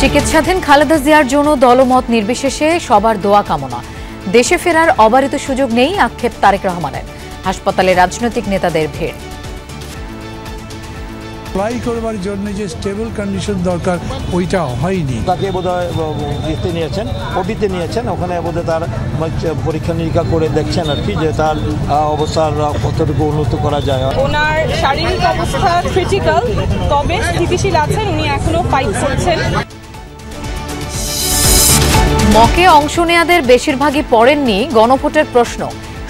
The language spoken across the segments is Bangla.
চিকিৎসাধীন খালেদা জিয়ার জন্য দলমত নির্বিশেষে সবার দোয়া কামনা। দেশে ফেরার অবারিত সুযোগ নেই আক্ষেপ তারেক রহমানের। হাসপাতালে রাজনৈতিক নেতাদের ভিড়। অ্যাপ্লাই করবার জন্য যে স্টেবল কন্ডিশন দরকার ওইটা হয়নি। তাকে বোধহয় ওটিতে নিয়েছেন, ওখানে বোধহয় তার পরীক্ষা নিরীক্ষা করে দেখছেন আর কি, যে তার অবস্থার কতটুকু উন্নত করা যায়। ওনার শারীরিক অবস্থা ক্রিটিক্যাল, তবে স্থিতিশীল আছেন, উনি এখনো ফাইট করছেন। মকে অংশ নেয়াদের বেশিরভাগই পড়েননি গণভোটের প্রশ্ন।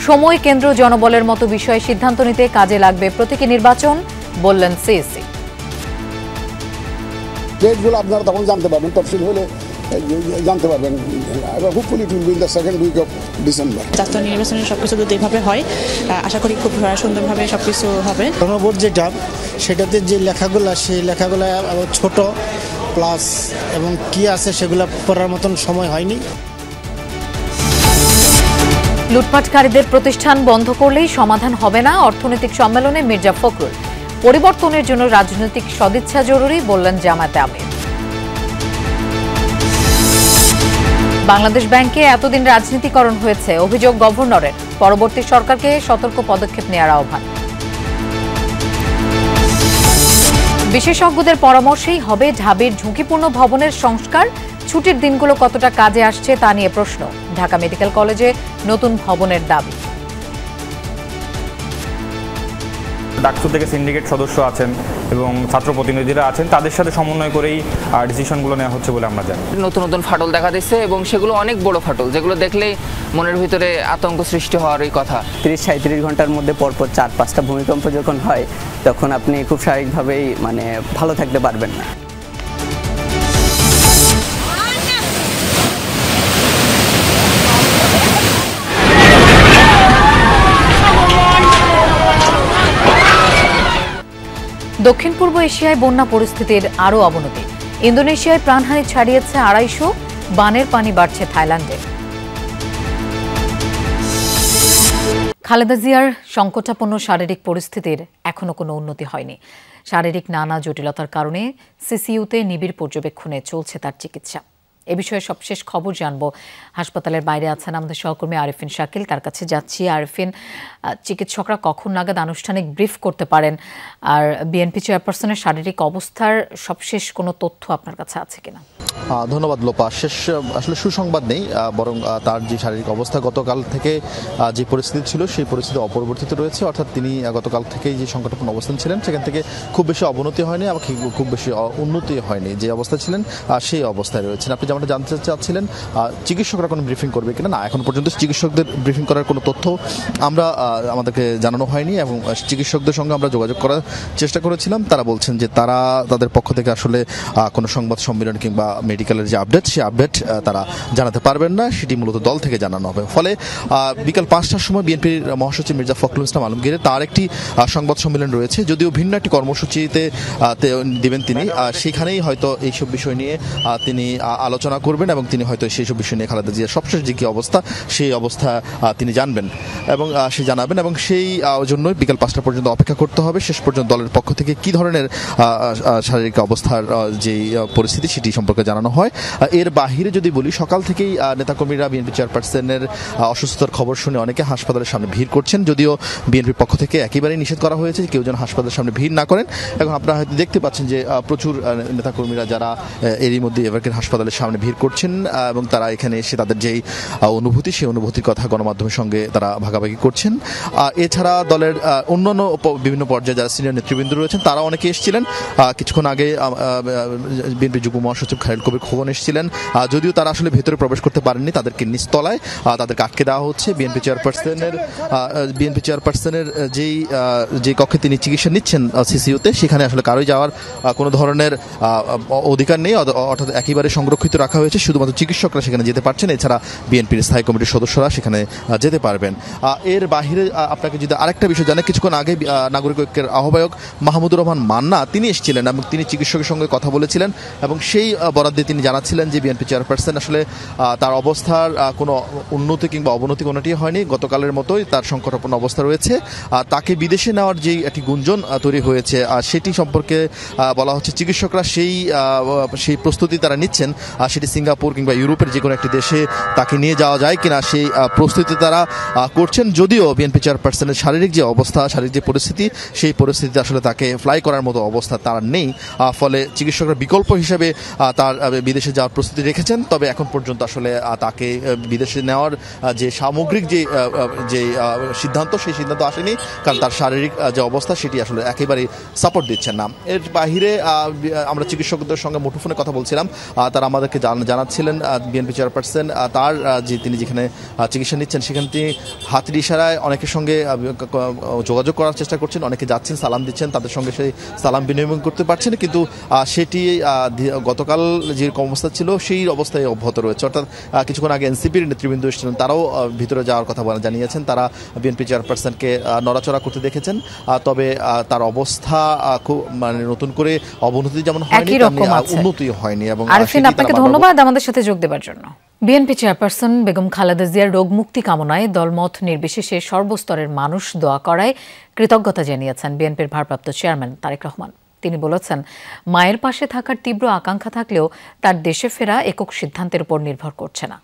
সময়, কেন্দ্র, জনবলের মতো বিষয়ে সিদ্ধান্ত নিতে কাজে লাগবে প্রতীকী নির্বাচন, বললেন সিএসসি। ডেটগুলো আপনারা তখন জানতে পারবেন, তফসিল হলে জানতে পারবেন। Hopefully it will be in the second week of December. জাতীয় নির্বাচনের সবকিছু যদি এভাবে হয়, আশা করি খুব সুন্দরভাবে সবকিছু হবে। গণভোট যেটা, সেটাতে যে লেখাগুলো, সেই লেখাগুলো ছোট প্লাস এবং কি আছে সেগুলো পড়ার মতন সময় হয়নি। লুটপাটকারীদের প্রতিষ্ঠান বন্ধ করলেই সমাধান হবে না, অর্থনৈতিক সম্মেলনে মির্জা ফখরুল। পরিবর্তনের জন্য রাজনৈতিক সদিচ্ছা জরুরি, বললেন জামায়াতে আমির। বাংলাদেশ ব্যাংকে এতদিন রাজনীতিকরণ হয়েছে, অভিযোগ গভর্নরের। পরবর্তী সরকারকে সতর্ক পদক্ষেপ নেওয়ার আহ্বান। বিশেষজ্ঞদের পরামর্শেই হবে ঢাবির ঝুঁকিপূর্ণ ভবনের সংস্কার। ছুটির দিনগুলো কতটা কাজে আসছে তা নিয়ে প্রশ্ন। ঢাকা মেডিকেল কলেজে নতুন ভবনের দাবি। ডাকসু থেকে সিন্ডিকেট সদস্য আছেন এবং ছাত্র প্রতিনিধিরা আছেন, তাদের সাথে সমন্বয় করেই ডিসিশনগুলো নেওয়া হচ্ছে বলে আমরা জানি। নতুন নতুন ফাটল দেখা দিচ্ছে এবং সেগুলো অনেক বড় ফাটল, যেগুলো দেখলেই মনের ভিতরে আতঙ্ক সৃষ্টি হওয়ারই কথা। 30-37 ঘন্টার মধ্যে পরপর 4-5টা ভূমিকম্প যখন হয়, তখন আপনি খুব স্বাভাবিকভাবেই ভালো থাকতে পারবেন না। দক্ষিণ পূর্ব এশিয়ায় বন্যা পরিস্থিতির আরও অবনতি। ইন্দোনেশিয়ায় প্রাণহানি ছাড়িয়েছে 250, বানের পানি বাড়ছে থাইল্যান্ডে। খালেদা জিয়ার সংকটাপন্ন শারীরিক পরিস্থিতির এখনো কোনো উন্নতি হয়নি। শারীরিক নানা জটিলতার কারণে সিসিইউতে নিবিড় পর্যবেক্ষণে চলছে তার চিকিৎসা। এ বিষয়ে সবশেষ খবর জানবো। হাসপাতালের বাইরে আছেন আমাদের সহকর্মী আরিফিন শাকিল, তার কাছে যাচ্ছি। আরিফিন, চিকিৎসকরা কখন নাগাদ আনুষ্ঠানিক ব্রিফ করতে পারেন, আর বিএনপি চেয়ারপারসনের শারীরিক অবস্থার সবশেষ কোনো তথ্য আপনার কাছে আছে কিনা? ধন্যবাদ লোপা। আসলে সুসংবাদ নেই, বরং তার যে শারীরিক অবস্থা গতকাল থেকে যে পরিস্থিতি ছিল সেই পরিস্থিতি অপরিবর্তিত রয়েছে। অর্থাৎ তিনি গতকাল থেকেই যে সংকটাপন্ন অবস্থান ছিলেন, সেখান থেকে খুব বেশি অবনতি হয়নি, আবার খুব বেশি উন্নতি হয়নি। যে অবস্থা ছিলেন সেই অবস্থায় রয়েছেন। আপনি যেমনটা জানতে চাচ্ছিলেন চিকিৎসকরা কোনো ব্রিফিং করবে কিনা, না, এখন পর্যন্ত চিকিৎসকদের ব্রিফিং করার কোনো তথ্য আমাদেরকে জানানো হয়নি এবং চিকিৎসকদের সঙ্গে আমরা যোগাযোগ করার চেষ্টা করেছিলাম। তারা বলছেন যে তাদের পক্ষ থেকে আসলে কোনো সংবাদ সম্মেলন কিংবা মেডিকেলের যে আপডেট, সেই আপডেট তারা জানাতে পারবেন না, সেটি মূলত দল থেকে জানানো হবে। ফলে বিকাল 5টার সময় বিএনপির মহাসচিব মির্জা ফখরুল ইসলাম আলমগীরের তার একটি সংবাদ সম্মেলন রয়েছে, যদিও ভিন্ন একটি কর্মসূচিতে দিবেন তিনি। সেখানেই হয়তো এইসব বিষয় নিয়ে তিনি আলোচনা করবেন এবং তিনি হয়তো সেই সব বিষয় নিয়ে খালেদা জিয়ার সবশেষ যে কি অবস্থা, সেই অবস্থা তিনি জানবেন এবং সে জানাবেন, এবং সেই জন্যই বিকাল 5টা পর্যন্ত অপেক্ষা করতে হবে। শেষ পর্যন্ত দলের পক্ষ থেকে কি ধরনের শারীরিক অবস্থার যে পরিস্থিতি সেটি সম্পর্কে জানানো হয়। এর বাহিরে যদি বলি, সকাল থেকেই নেতাকর্মীরা বিএনপি চেয়ারপারসনের অসুস্থতার খবর শুনে অনেকে হাসপাতালের সামনে ভিড় করছেন, যদিও বিএনপির পক্ষ থেকে একেবারেই নিষেধ করা হয়েছে কেউ যেন হাসপাতালের সামনে ভিড় না করেন। এখন আপনারা হয়তো দেখতে পাচ্ছেন যে প্রচুর নেতাকর্মীরা যারা এরই মধ্যে এভারকের হাসপাতালের সামনে ভিড় করছেন এবং তারা এখানে এসে তাদের যেই অনুভূতি, সেই অনুভূতির কথা গণমাধ্যমের সঙ্গে তারা ভাগাভাগি করছেন। এছাড়া দলের অন্যান্য বিভিন্ন পর্যায়ে যারা সিনিয়র নেতৃবৃন্দ রয়েছেন তারা অনেকে এসেছিলেন। কিছুক্ষণ আগে বিএনপি যুগ্ম মহাসচিব খালেদ কবির খোকন এসেছিলেন, যদিও তারা আসলে ভেতরে প্রবেশ করতে পারেননি, তাদেরকে নিচতলায় তাদেরকে আটকে দেওয়া হচ্ছে। বিএনপি চেয়ারপারসনের যে কক্ষে তিনি চিকিৎসা নিচ্ছেন সিসিইউতে, সেখানে আসলে কারোই যাওয়ার কোনো ধরনের অধিকার নেই, অর্থাৎ একেবারে সংরক্ষিত রাখা হয়েছে। শুধুমাত্র চিকিৎসকরা সেখানে যেতে পারছেন, এছাড়া বিএনপির স্থায়ী কমিটির সদস্যরা সেখানে যেতে পারবেন। এর বাহিরে আপনাকে যদি আরেকটা বিষয় জানেন, কিছুক্ষণ আগে নাগরিক ঐক্যের আহ্বায়ক মাহমুদুর রহমান মান্না তিনি এসেছিলেন এবং তিনি চিকিৎসকের সঙ্গে কথা বলেছিলেন এবং সেই বরাত বরাদ দিয়ে তিনি জানাচ্ছিলেন যে বিএনপি চেয়ারপারসন আসলে তার অবস্থার কোনো উন্নতি কিংবা অবনতি কোনোটি হয়নি, গতকালের মতোই তার সংকটাপন্ন অবস্থা রয়েছে। তাকে বিদেশে নেওয়ার যে একটি গুঞ্জন তৈরি হয়েছে সেটি সম্পর্কে বলা হচ্ছে চিকিৎসকরা সেই প্রস্তুতি তারা নিচ্ছেন, সেটি সিঙ্গাপুর কিংবা ইউরোপের যে কোনো একটি দেশে তাকে নিয়ে যাওয়া যায় কিনা সেই প্রস্তুতি তারা করছেন। যদিও বিএনপি চেয়ারপারসনের শারীরিক যে অবস্থা, শারীরিক যে পরিস্থিতি, সেই পরিস্থিতিতে আসলে তাকে ফ্লাই করার মতো অবস্থা তার নেই, ফলে চিকিৎসকরা বিকল্প হিসেবে তার বিদেশে যাওয়ার প্রস্তুতি রেখেছেন। তবে এখন পর্যন্ত আসলে তাকে বিদেশে নেওয়ার যে সামগ্রিক যে সিদ্ধান্ত, সেই সিদ্ধান্ত আসেনি, কারণ তার শারীরিক যে অবস্থা সেটি আসলে একেবারেই সাপোর্ট দিচ্ছেন না। এর বাহিরে আমরা চিকিৎসকদের সঙ্গে মুঠোফোনে কথা বলছিলাম, তারা আমাদেরকে জানাচ্ছিলেন বিএনপি চেয়ারপারসন তার তিনি যেখানে চিকিৎসা নিচ্ছেন সেখানে তিনি হাতের ইশারায় অনেকের সঙ্গে যোগাযোগ করার চেষ্টা করছেন, অনেকে যাচ্ছেন, সালাম দিচ্ছেন, তাদের সঙ্গে সেই সালাম বিনিময় করতে পারছেন, কিন্তু সেটি গতকাল যে অবস্থা ছিল সেই অবস্থায় অব্যাহত রয়েছে। অর্থাৎ কিছুক্ষণ আগে এনসিপির নেতৃবৃন্দ এসেছিলেন, তারাও ভিতরে যাওয়ার কথা জানিয়েছেন, তারা বিএনপি চেয়ারপারসনকে নড়াচড়া করতে দেখেছেন। তবে তার অবস্থা খুব নতুন করে অবনতি যেমন হয়নি, উন্নতি হয়নি। এবং আরিফিন, আপনাকে ধন্যবাদ আমাদের সাথে যোগ দেওয়ার জন্য। বিএনপি চেয়ারপারসন বেগম খালেদা জিয়ার রোগ মুক্তি কামনায় দলমত নির্বিশেষে সর্বস্তরের মানুষ দোয়া করায় কৃতজ্ঞতা জানিয়েছেন বিএনপির ভারপ্রাপ্ত চেয়ারম্যান তারেক রহমান। তিনি বলেছেন, মায়ের পাশে থাকার তীব্র আকাঙ্ক্ষা থাকলেও তার দেশে ফেরা একক সিদ্ধান্তের উপর নির্ভর করছে না।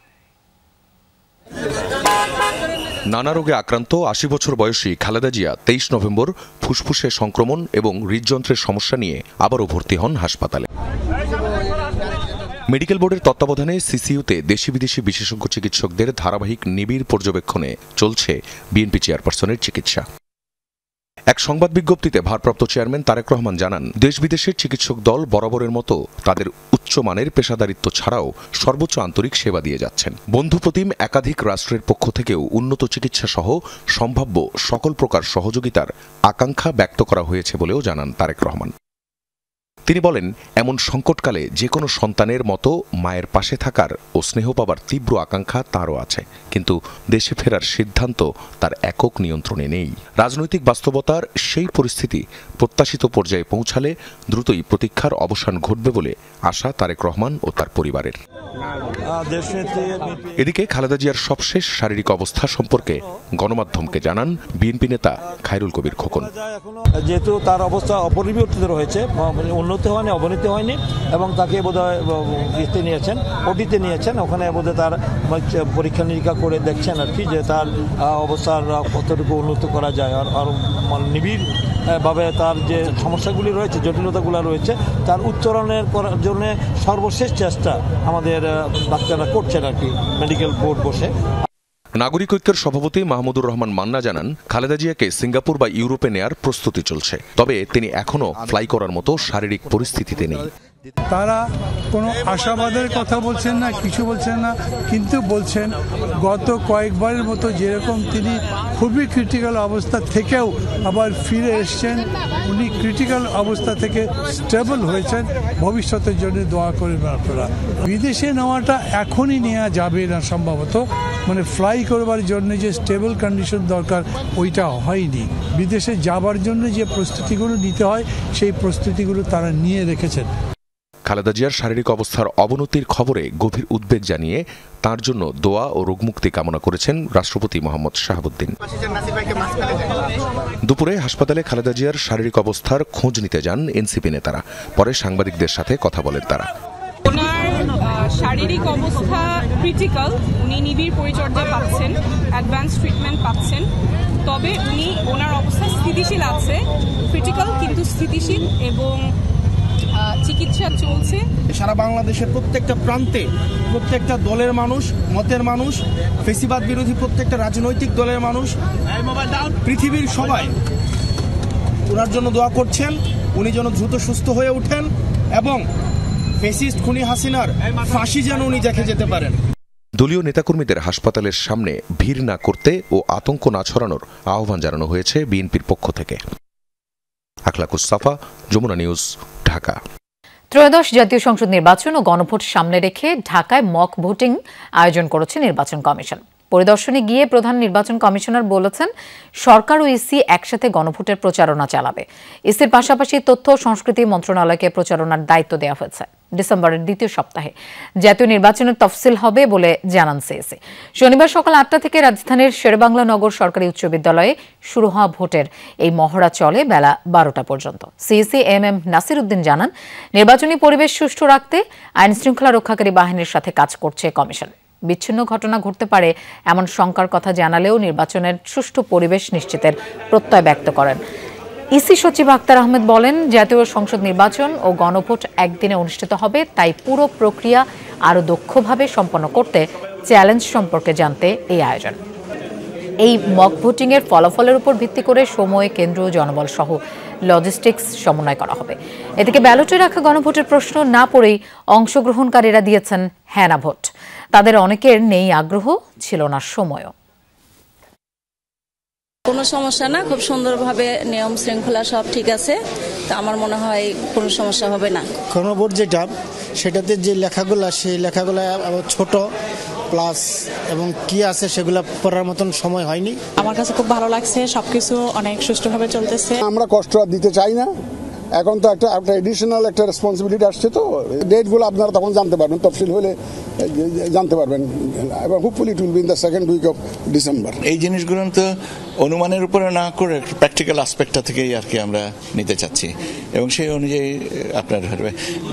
নানা রোগে আক্রান্ত ৮০ বছর বয়সী খালেদা জিয়া ২৩ নভেম্বর ফুসফুসে সংক্রমণ এবং হৃদযন্ত্রের সমস্যা নিয়ে আবারও ভর্তি হন হাসপাতালে। মেডিকেল বোর্ডের তত্ত্বাবধানে সিসিইউতে দেশি বিদেশি বিশেষজ্ঞ চিকিৎসকদের ধারাবাহিক নিবিড় পর্যবেক্ষণে চলছে বিএনপি চেয়ারপারসনের চিকিৎসা। এক সংবাদ বিজ্ঞপ্তিতে ভারপ্রাপ্ত চেয়ারম্যান তারেক রহমান জানান, দেশ বিদেশের চিকিৎসক দল বরাবরের মতো তাদের উচ্চমানের পেশাদারিত্ব ছাড়াও সর্বোচ্চ আন্তরিক সেবা দিয়ে যাচ্ছেন। বন্ধুপ্রতিম একাধিক রাষ্ট্রের পক্ষ থেকেও উন্নত চিকিৎসা সহ সম্ভাব্য সকল প্রকার সহযোগিতার আকাঙ্ক্ষা ব্যক্ত করা হয়েছে বলেও জানান তারেক রহমান। তিনি বলেন, এমন সংকটকালে যে কোনো সন্তানের মতো মায়ের পাশে থাকার ও স্নেহ পাবার তীব্র আকাঙ্ক্ষা তারও আছে, কিন্তু দেশে ফেরার সিদ্ধান্ত তার একক নিয়ন্ত্রণে নেই। রাজনৈতিক বাস্তবতার সেই পরিস্থিতি প্রত্যাশিত পর্যায়ে পৌঁছালে দ্রুতই প্রতীক্ষার অবসান ঘটবে বলে আশা তারেক রহমান ও তার পরিবারের। এদিকে খালেদা জিয়ার সবশেষ শারীরিক অবস্থা সম্পর্কে গণমাধ্যমকে জানান বিএনপি নেতা খায়রুল কবির খোকন। যেহেতু তার অবস্থা অপরিবর্তিত রয়েছে, উন্নতি হয়নি, অবনতি হয়নি, এবং তাকে বোধহয় ওটিতে নিয়েছেন, ওখানে বোধহয় তার পরীক্ষা নিরীক্ষা করে দেখছেন আর কি, যে তার অবস্থার কতটুকু উন্নত করা যায়, আর নিবিড় ভাবে তার যে সমস্যাগুলি রয়েছে, জটিলতাগুলো রয়েছে, তার উত্তরণের করার জন্য সর্বশেষ চেষ্টা আমাদের ডাক্তাররা করছেন আর কি, মেডিকেল বোর্ড বসে। নাগরিক ঐক্যের সভাপতি মাহমুদুর রহমান মান্না জানান, খালেদা জিয়াকে সিঙ্গাপুর বা ইউরোপে নেয়ার প্রস্তুতি চলছে, তবে তিনি এখনও ফ্লাই করার মতো শারীরিক পরিস্থিতিতে নেই। তারা কোনো আশাবাদের কথা বলছেন না, কিছু বলছেন না, কিন্তু বলছেন গত কয়েকবারের মতো যেরকম তিনি খুবই ক্রিটিক্যাল অবস্থা থেকেও আবার ফিরে এসছেন, উনি ক্রিটিক্যাল অবস্থা থেকে স্টেবল হয়েছেন, ভবিষ্যতের জন্য দোয়া করবেন আপনারা। বিদেশে নেওয়াটা এখনই নেওয়া যাবে না সম্ভবত, ফ্লাই করবার জন্য যে স্টেবল কন্ডিশন দরকার ওইটা হয়নি। বিদেশে যাবার জন্য যে প্রস্তুতিগুলো নিতে হয় সেই প্রস্তুতিগুলো তারা নিয়ে রেখেছেন। খালেদা জিয়ার শারীরিক অবস্থার অবনতির খবরে গভীর উদ্বেগ জানিয়ে তার জন্য দোয়া ও রোগমুক্তি কামনা করেছেন রাষ্ট্রপতি মোহাম্মদ শাহাবুদ্দিন। দুপুরে হাসপাতালে খালেদা জিয়ার শারীরিক অবস্থার খোঁজ নিতে যান এনসিপি নেতারা, পরে সাংবাদিকদের সাথে কথা বলেন তারা। ওনার শারীরিক অবস্থা ক্রিটিক্যাল, উনি নিবিড় পরিচর্যা পাচ্ছেন, অ্যাডভান্স ট্রিটমেন্ট পাচ্ছেন, তবে ওনার অবস্থা স্থিতিশীল আছে, ক্রিটিক্যাল কিন্তু স্থিতিশীল, এবং চিকিৎসা চলছে। সারা বাংলাদেশের প্রত্যেকটা প্রান্তে প্রত্যেকটা দলের মানুষ, মতের মানুষ, ফেসিবাদ বিরোধী প্রত্যেকটা রাজনৈতিক দলের মানুষ, পৃথিবীর সবাই ওনার জন্য দোয়া করছেন, উনি যেন দ্রুত সুস্থ হয়ে ওঠেন এবং ফ্যাসিস্ট খুনি হাসিনার ফাঁসি যেন উনি দেখে যেতে পারেন। দলীয় নেতাকর্মীদের হাসপাতালের সামনে ভিড় না করতে ও আতঙ্ক না ছড়ানোর আহ্বান জানানো হয়েছে বিএনপির পক্ষ থেকে। আখলাকুস সাফা, যমুনা নিউজ, ঢাকা। ত্রয়োদশ জাতীয় সংসদ নির্বাচন ও গণভোট সামনে রেখে ঢাকায় মক ভোটিং আয়োজন করেছে নির্বাচন কমিশন। পরিদর্শনে গিয়ে প্রধান নির্বাচন কমিশনার বলেছেন, সরকার ও ইসি একসাথে গণভোটের প্রচারণা চালাবে। ইসির পাশাপাশি তথ্য ও সংস্কৃতি মন্ত্রণালয়কে প্রচারণার দায়িত্ব দেওয়া হয়েছে। ডিসেম্বরের দ্বিতীয় সপ্তাহে জাতীয় নির্বাচনের তফসিল হবে বলে জানান সিইসি। শনিবার সকাল 8টা থেকে রাজধানীর শেরেবাংলা নগর সরকারি উচ্চ বিদ্যালয়ে শুরু হওয়া ভোটের এই মহড়া চলে বেলা 12টা পর্যন্ত। সিইসি এম নাসির উদ্দিন জানান, নির্বাচনী পরিবেশ সুষ্ঠু রাখতে আইন শৃঙ্খলা রক্ষাকারী বাহিনীর সাথে কাজ করছে কমিশন। বিচ্ছিন্ন ঘটনা ঘটতে পারে এমন শঙ্কার কথা জানালেও নির্বাচনের সুষ্ঠু পরিবেশ নিশ্চিতের প্রত্যয় ব্যক্ত করেন। ইসি সচিব আক্তার আহমেদ বলেন, জাতীয় সংসদ নির্বাচন ও গণভোট একদিনে অনুষ্ঠিত হবে, তাই পুরো প্রক্রিয়া আরও দক্ষভাবে সম্পন্ন করতে চ্যালেঞ্জ সম্পর্কে জানতে এই আয়োজন। এই মক ভোটিংয়ের ফলাফলের উপর ভিত্তি করে সময়, কেন্দ্র, জনবল সহ লজিস্টিক্স সমন্বয় করা হবে। এদিকে ব্যালটে রাখা গণভোটের প্রশ্ন না পড়েই অংশগ্রহণকারীরা দিয়েছেন হ্যাঁ না ভোট। তাদের অনেকের নেই আগ্রহ, ছিল না সময়ও। কোনো সমস্যা না, খুব সুন্দরভাবে নিয়ম শৃঙ্খলা সব ঠিক আছে, তা আমার মনে হয় কোনো সমস্যা হবে না। গণভোট যেটা, সেটাতে যে লেখাগুলো, সেই লেখাগুলো ছোট প্লাস এবং কি আছে সেগুলো পড়ার মতন সময় হয়নি। আমার কাছে খুব ভালো লাগছে, সবকিছু অনেক সুষ্ঠুভাবে চলতেছে। আমরা কষ্ট আর দিতে চাই না, এখন তো একটা এডিশনাল একটা রেসপন্সিবিলিটি আসছে, তো ডেটগুলো আপনারা তখন জানতে পারবেন, তফসিল হলে জানতে পারবেন, এবং hopefully it will be in the second week of December. এই জিনিসগুলো তো অনুমানের উপরে না করে প্র্যাকটিক্যাল আসপেক্টটা থেকেই আর কি আমরা নিতে চাচ্ছি, এবং সেই অনুযায়ী আপনার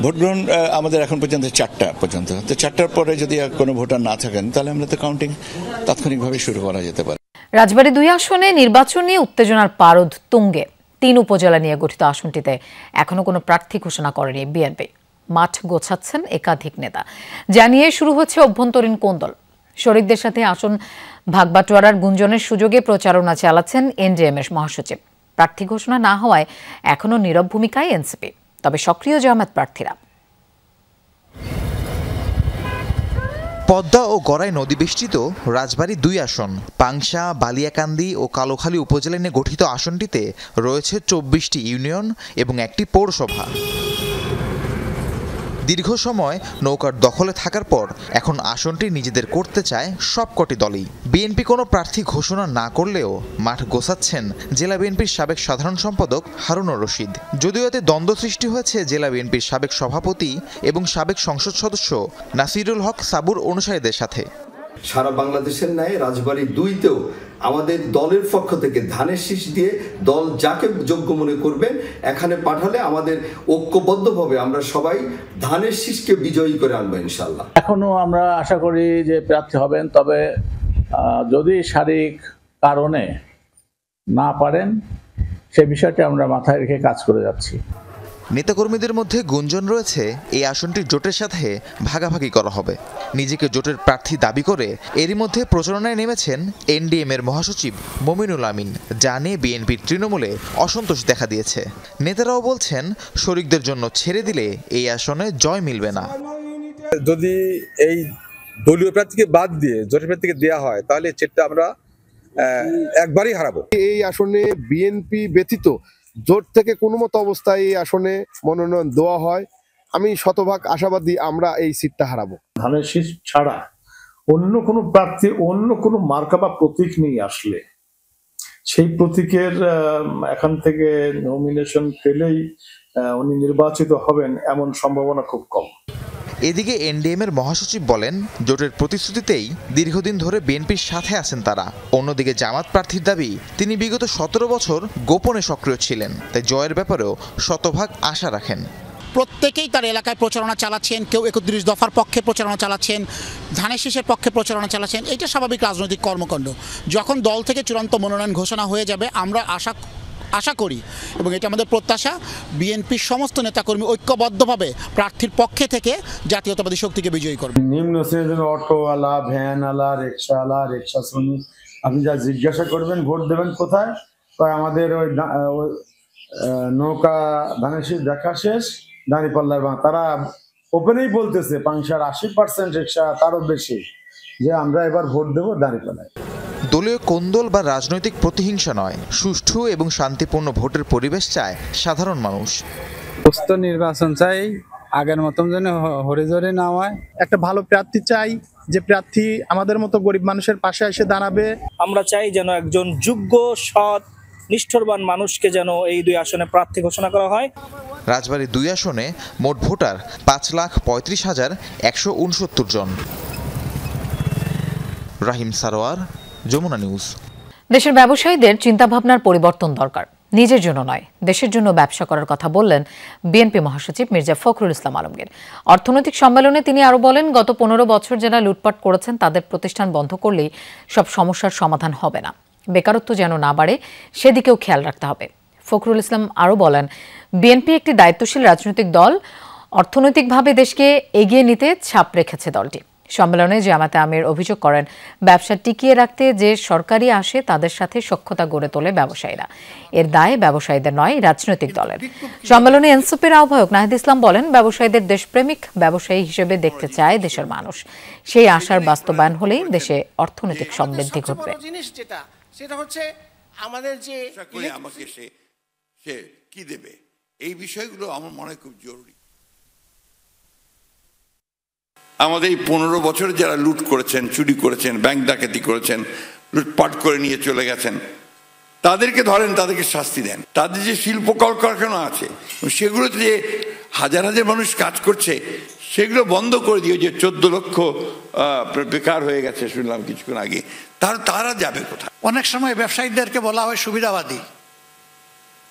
ভোট গ্রহণ আমাদের এখন পর্যন্ত 4টা পর্যন্ত, তো 4টার পরে যদি কোনো ভোটার না থাকেন তাহলে আমরা তো কাউন্টিং তাৎক্ষণিকভাবে শুরু করা যেতে পারে। রাজবাড়ী 2 আসনে নির্বাচনী উত্তেজনার পারদ তুঙ্গে। 3 উপজেলা নিয়ে গঠিত আসনটিতে এখনো কোনো প্রার্থী ঘোষণা করেনি বিএনপি। মাঠ গোছাচ্ছেন একাধিক নেতা, জানিয়ে শুরু হচ্ছে অভ্যন্তরীণ কোন্দল। শরিকদের সাথে আসন ভাগবাটোয়ারার গুঞ্জনের সুযোগে প্রচারণা চালাচ্ছেন এনডিএমের মহাসচিব। প্রার্থী ঘোষণা না হওয়ায় এখনো নীরব ভূমিকায় এনসিপি, তবে সক্রিয় জামায়াত প্রার্থীরা। পদ্মা ও গড়াই নদী বেষ্টিত রাজবাড়ী 2 আসন, পাংশা, বালিয়াকান্দি ও কালোখালী উপজেলা নিয়ে গঠিত আসনটিতে রয়েছে 24টি ইউনিয়ন এবং 1টি পৌরসভা। দীর্ঘ সময় নৌকার দখলে থাকার পর এখন আসনটি নিজেদের করতে চায় সবকটি দলই। বিএনপি কোনো প্রার্থী ঘোষণা না করলেও মাঠ গোছাচ্ছেন জেলা বিএনপির সাবেক সাধারণ সম্পাদক হারুনুর রশিদ। যদিও এতে দ্বন্দ্ব সৃষ্টি হয়েছে জেলা বিএনপির সাবেক সভাপতি এবং সাবেক সংসদ সদস্য নাসিরুল হক সাবুর অনুসারীদের সাথে। সারা বাংলাদেশের ন্যায় রাজবাড়ী 2তেও আমাদের দলের পক্ষ থেকে ধানের শীষ দিয়ে দল যাকে যোগ্য মনে করবেন এখানে পাঠালে আমাদের ঐক্যবদ্ধভাবে আমরা সবাই ধানের শীষকে বিজয়ী করে আনবো ইনশাল্লাহ। এখনো আমরা আশা করি যে প্রার্থী হবেন, তবে যদি শারীরিক কারণে না পারেন সে বিষয়টি আমরা মাথায় রেখে কাজ করে যাচ্ছি। নেতাকর্মীদের মধ্যে গুঞ্জন রয়েছে এই আসনটি জোটের সাথে ভাগাভাগি করা হবে। নিজেকে জোটের প্রার্থী দাবি করে এরই মধ্যে প্রচারণায় নেমেছেন এনডিএমের মহাসচিব মমিনুল আমিন, যা নিয়ে বিএনপির তৃণমূলে অসন্তোষ দেখা দিয়েছে। নেতারাও বলছেন শরিকদের জন্য ছেড়ে দিলে এই আসনে জয় মিলবে না। যদি এই দলীয় প্রার্থীকে বাদ দিয়ে জোটের প্রার্থীকে দেওয়া হয় তাহলে সেটা আমরা একবারই হারাবো। এই আসনে বিএনপি ব্যতীত জোট থেকে কোনো মতো অবস্থায় এই আসনে মনোনয়ন দেওয়া হয়, আমি শতভাগ আশাবাদী আমরা এই সিটটা হারাবো। ধানের শীষ ছাড়া অন্য কোনো প্রার্থী অন্য কোনো মার্কা বা প্রতীক নিয়ে আসলে সেই প্রতীকের এখান থেকে নমিনেশন পেলেই উনি নির্বাচিত হবেন এমন সম্ভাবনা খুব কম। এদিকে এনডিএমের মহাসচিব বলেন, জোটের প্রতিশ্রুতিতেই দীর্ঘদিন ধরে বিএনপির সাথে আছেন তারা। অন্যদিকে জামাত প্রার্থীর দাবি, তিনি বিগত 17 বছর গোপনে সক্রিয় ছিলেন, তাই জয়ের ব্যাপারেও শতভাগ আশা রাখেন। প্রত্যেকেই তার এলাকায় প্রচারণা চালাচ্ছেন, কেউ 31 দফার পক্ষে প্রচারণা চালাচ্ছেন, ধানের শীষের পক্ষে প্রচারণা চালাচ্ছেন। এটা স্বাভাবিক রাজনৈতিক কর্মকাণ্ড। যখন দল থেকে চূড়ান্ত মনোনয়ন ঘোষণা হয়ে যাবে আমরা আশা করি এবং এটা আমাদের প্রত্যাশা, বিএনপির সমস্ত নেতাকর্মী ঐক্যবদ্ধভাবে প্রার্থীর পক্ষে থেকে জাতীয়তাবাদী শক্তিকে বিজয়ী করবে। নিম্ন শ্রেণীর অটোওয়ালা, ভ্যানওয়ালা, রিক্সাওয়ালা, রিক্সা শ্রমিক, আপনি যা জিজ্ঞাসা করবেন ভোট দেবেন কোথায়, আমাদের ওই নৌকা ধানের শীষ দেখা শেষ দাঁড়িপাল্লার, তারা ওপেনেই বলতেছে পাংশার 80% রিক্সা, তারও বেশি, যে আমরা এবার ভোট দেবো দাঁড়িপাল্লায়। দলীয় কোন্দল বা রাজনৈতিক প্রতিহিংসা নয়, সুষ্ঠু এবং শান্তিপূর্ণ ভোটের পরিবেশ চায় সাধারণ মানুষ। সুস্থ নির্বাচন চাই, আগের মতন যেন হরিজরে না হয়। একটা ভালো প্রার্থী চাই, যে প্রার্থী আমাদের মতো গরিব মানুষের পাশে এসে দাঁড়াবে। আমরা চাই যেন একজন যোগ্য, সৎ, নিষ্ঠুরবান মানুষকে যেন এই 2 আসনে প্রার্থী ঘোষণা করা হয়। রাজবাড়ী 2 আসনে মোট ভোটার 5,35,169 জন। রাহিম সারোয়ার, যমুনা নিউজ। দেশের ব্যবসায়ীদের চিন্তাভাবনার পরিবর্তন দরকার, নিজের জন্য নয় দেশের জন্য ব্যবসা করার কথা বললেন বিএনপি মহাসচিব মির্জা ফখরুল ইসলাম আলমগীর। অর্থনৈতিক সম্মেলনে তিনি আরও বলেন, গত 15 বছর যারা লুটপাট করেছেন তাদের প্রতিষ্ঠান বন্ধ করলেই সব সমস্যার সমাধান হবে না, বেকারত্ব যেন না বাড়ে সেদিকেও খেয়াল রাখতে হবে। ফখরুল ইসলাম আরও বলেন, বিএনপি একটি দায়িত্বশীল রাজনৈতিক দল, অর্থনৈতিকভাবে দেশকে এগিয়ে নিতে ছাপ রেখেছে দলটি। সম্মেলনে জামায়াতে আমির অভিযোগ করেন, ব্যবসা টিকিয়ে রাখতে যে সরকারি আসে তাদের সাথে সখ্যতা গড়ে তোলে ব্যবসায়ীরা, এর দায় ব্যবসায়ীদের নয় রাজনৈতিক দলের। সম্মেলনে এনসিপির আহ্বায়ক নাহিদ ইসলাম বলেন, ব্যবসায়ীদের দেশপ্রেমিক ব্যবসায়ী হিসেবে দেখতে চায় দেশের মানুষ, সেই আশার বাস্তবায়ন হলেই দেশে অর্থনৈতিক সমৃদ্ধি ঘটবে। সেটা হচ্ছে আমাদের যে আমাকে সে কি দেবে, এই বিষয়গুলো আমার মনে হয় খুব জরুরি। আমাদের এই 15 বছরে যারা লুট করেছেন, চুরি করেছেন, ব্যাংক ডাকাতি করেছেন, লুটপাট করে নিয়ে চলে গেছেন, তাদেরকে ধরেন, তাদেরকে শাস্তি দেন। তাদের যে শিল্প কলকারখানা আছে সেগুলোতে যে হাজার হাজার মানুষ কাজ করছে সেগুলো বন্ধ করে দিয়ে, যে 14 লক্ষ বেকার হয়ে গেছে শুনলাম কিছুক্ষণ আগে, তারা যাবে কোথায়? অনেক সময় ব্যবসায়ীদেরকে বলা হয় সুবিধাবাদী,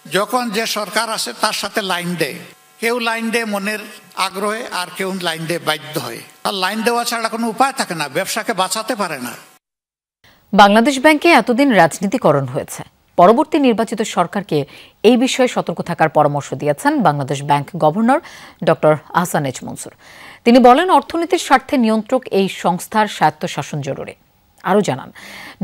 যখন যে সরকার আসে তার সাথে লাইন দেয়, কেউ লাইন দেয় মনের আগ্রহে আর কেউ লাইন দেয় বাধ্য হয়ে। আর লাইন দেওয়া ছাড়া কোনো উপায় থাকে না, ব্যবসাকে বাঁচাতে পারে না। বাংলাদেশ ব্যাংকে এতদিন রাজনীতিকরণ হয়েছে, পরবর্তী নির্বাচিত সরকারকে এই বিষয়ে সতর্ক থাকার পরামর্শ দিয়েছেন Bangladesh bank governor doctor Ahsan H Mansur. তিনি বলেন, অর্থনীতির স্বার্থে নিয়ন্ত্রক এই সংস্থার স্বায়ত্তশাসন জরুরি। আরও জানান,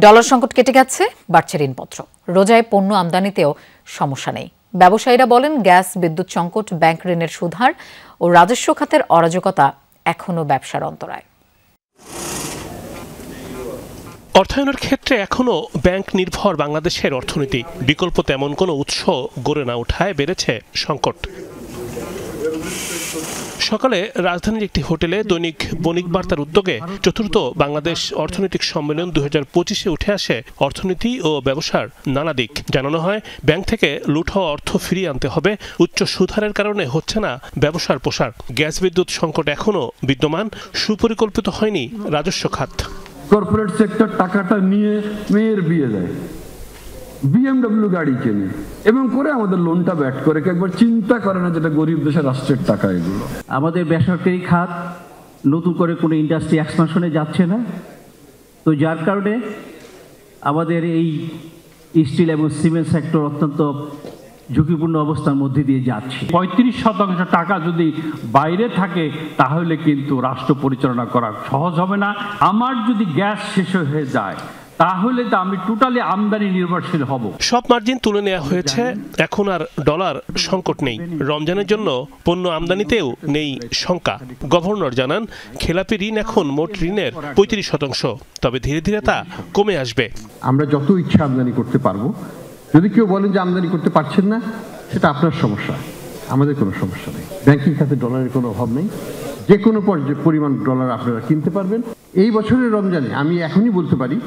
ডলার সংকট কেটে গেছে, বাড়ছে ঋণপত্র, রোজায় পণ্য আমদানিতেও সমস্যা নেই। ব্যবসায়ীরা বলেন, গ্যাস, বিদ্যুৎ সংকট, ব্যাংক ঋণের সুদহার ও রাজস্ব খাতের অরাজকতা এখনও ব্যবসার অন্তরায়। অর্থায়নের ক্ষেত্রে এখনও ব্যাংক নির্ভর বাংলাদেশের অর্থনীতি, বিকল্প তেমন কোনো উৎস গড়ে না ওঠায় বেড়েছে সংকট। সকালে রাজধানীর একটি হোটেলে দৈনিক বণিক বার্তার উদ্যোগে ৪র্থ বাংলাদেশ অর্থনৈতিক সম্মেলন ২০২৫-এ উঠে আসে অর্থনীতি ও ব্যবসার নানা দিক। জানানো হয়, ব্যাংক থেকে লুট হওয়া অর্থ ফিরিয়ে আনতে হবে, উচ্চ সুদহারের কারণে হচ্ছে না ব্যবসার প্রসার, গ্যাস বিদ্যুৎ সংকট এখনও বিদ্যমান, সুপরিকল্পিত হয়নি রাজস্ব খাত। কর্পোরেট সেক্টর টাকাটা নিয়ে মেয়ের বিয়ে দেয়, BMW গাড়ি কেনে এবং করে আমাদের লোনটা ব্যাট করে, একবার চিন্তা করে না যেটা গরিব দেশের রাষ্ট্রের টাকা। এগুলো আমাদের বেসরকারি খাত নতুন করে কোনো ইন্ডাস্ট্রি এক্সপানশনে যাচ্ছে না, তো যার কারণে আমাদের এই স্টিল এবং সিমেন্ট সেক্টর অত্যন্ত ঝুঁকিপূর্ণ অবস্থার মধ্যে দিয়ে যাচ্ছে। 35% টাকা যদি বাইরে থাকে তাহলে কিন্তু রাষ্ট্র পরিচালনা করা সহজ হবে না। আমার যদি গ্যাস শেষ হয়ে যায় তাহলে তো আমি টোটালি আমদানি নির্ভরশীল হব। সব মার্জিন তুলে নেওয়া হয়েছে, এখন আর ডলার সংকট নেই। রমজানের জন্য পণ্য আমদানিতেও নেই শঙ্কা। গভর্নর জানান, খেলাপি ঋণ এখন মোট ঋণের 35%, তবে ধীরে ধীরে তা কমে আসবে। আমরা যত ইচ্ছা আমদানি করতে পারবো, যদি কেউ বলেন যে আমদানি করতে পারছেন না, সেটা আপনার সমস্যা, আমাদের কোনো সমস্যা নেই। ব্যাংকিং খাতে ডলারের কোনো অভাব নেই, যে কোনো পরিমাণ ডলার আপনারা কিনতে পারবেন। এই বছরের রমজানে আমি এখনই বলতে পারি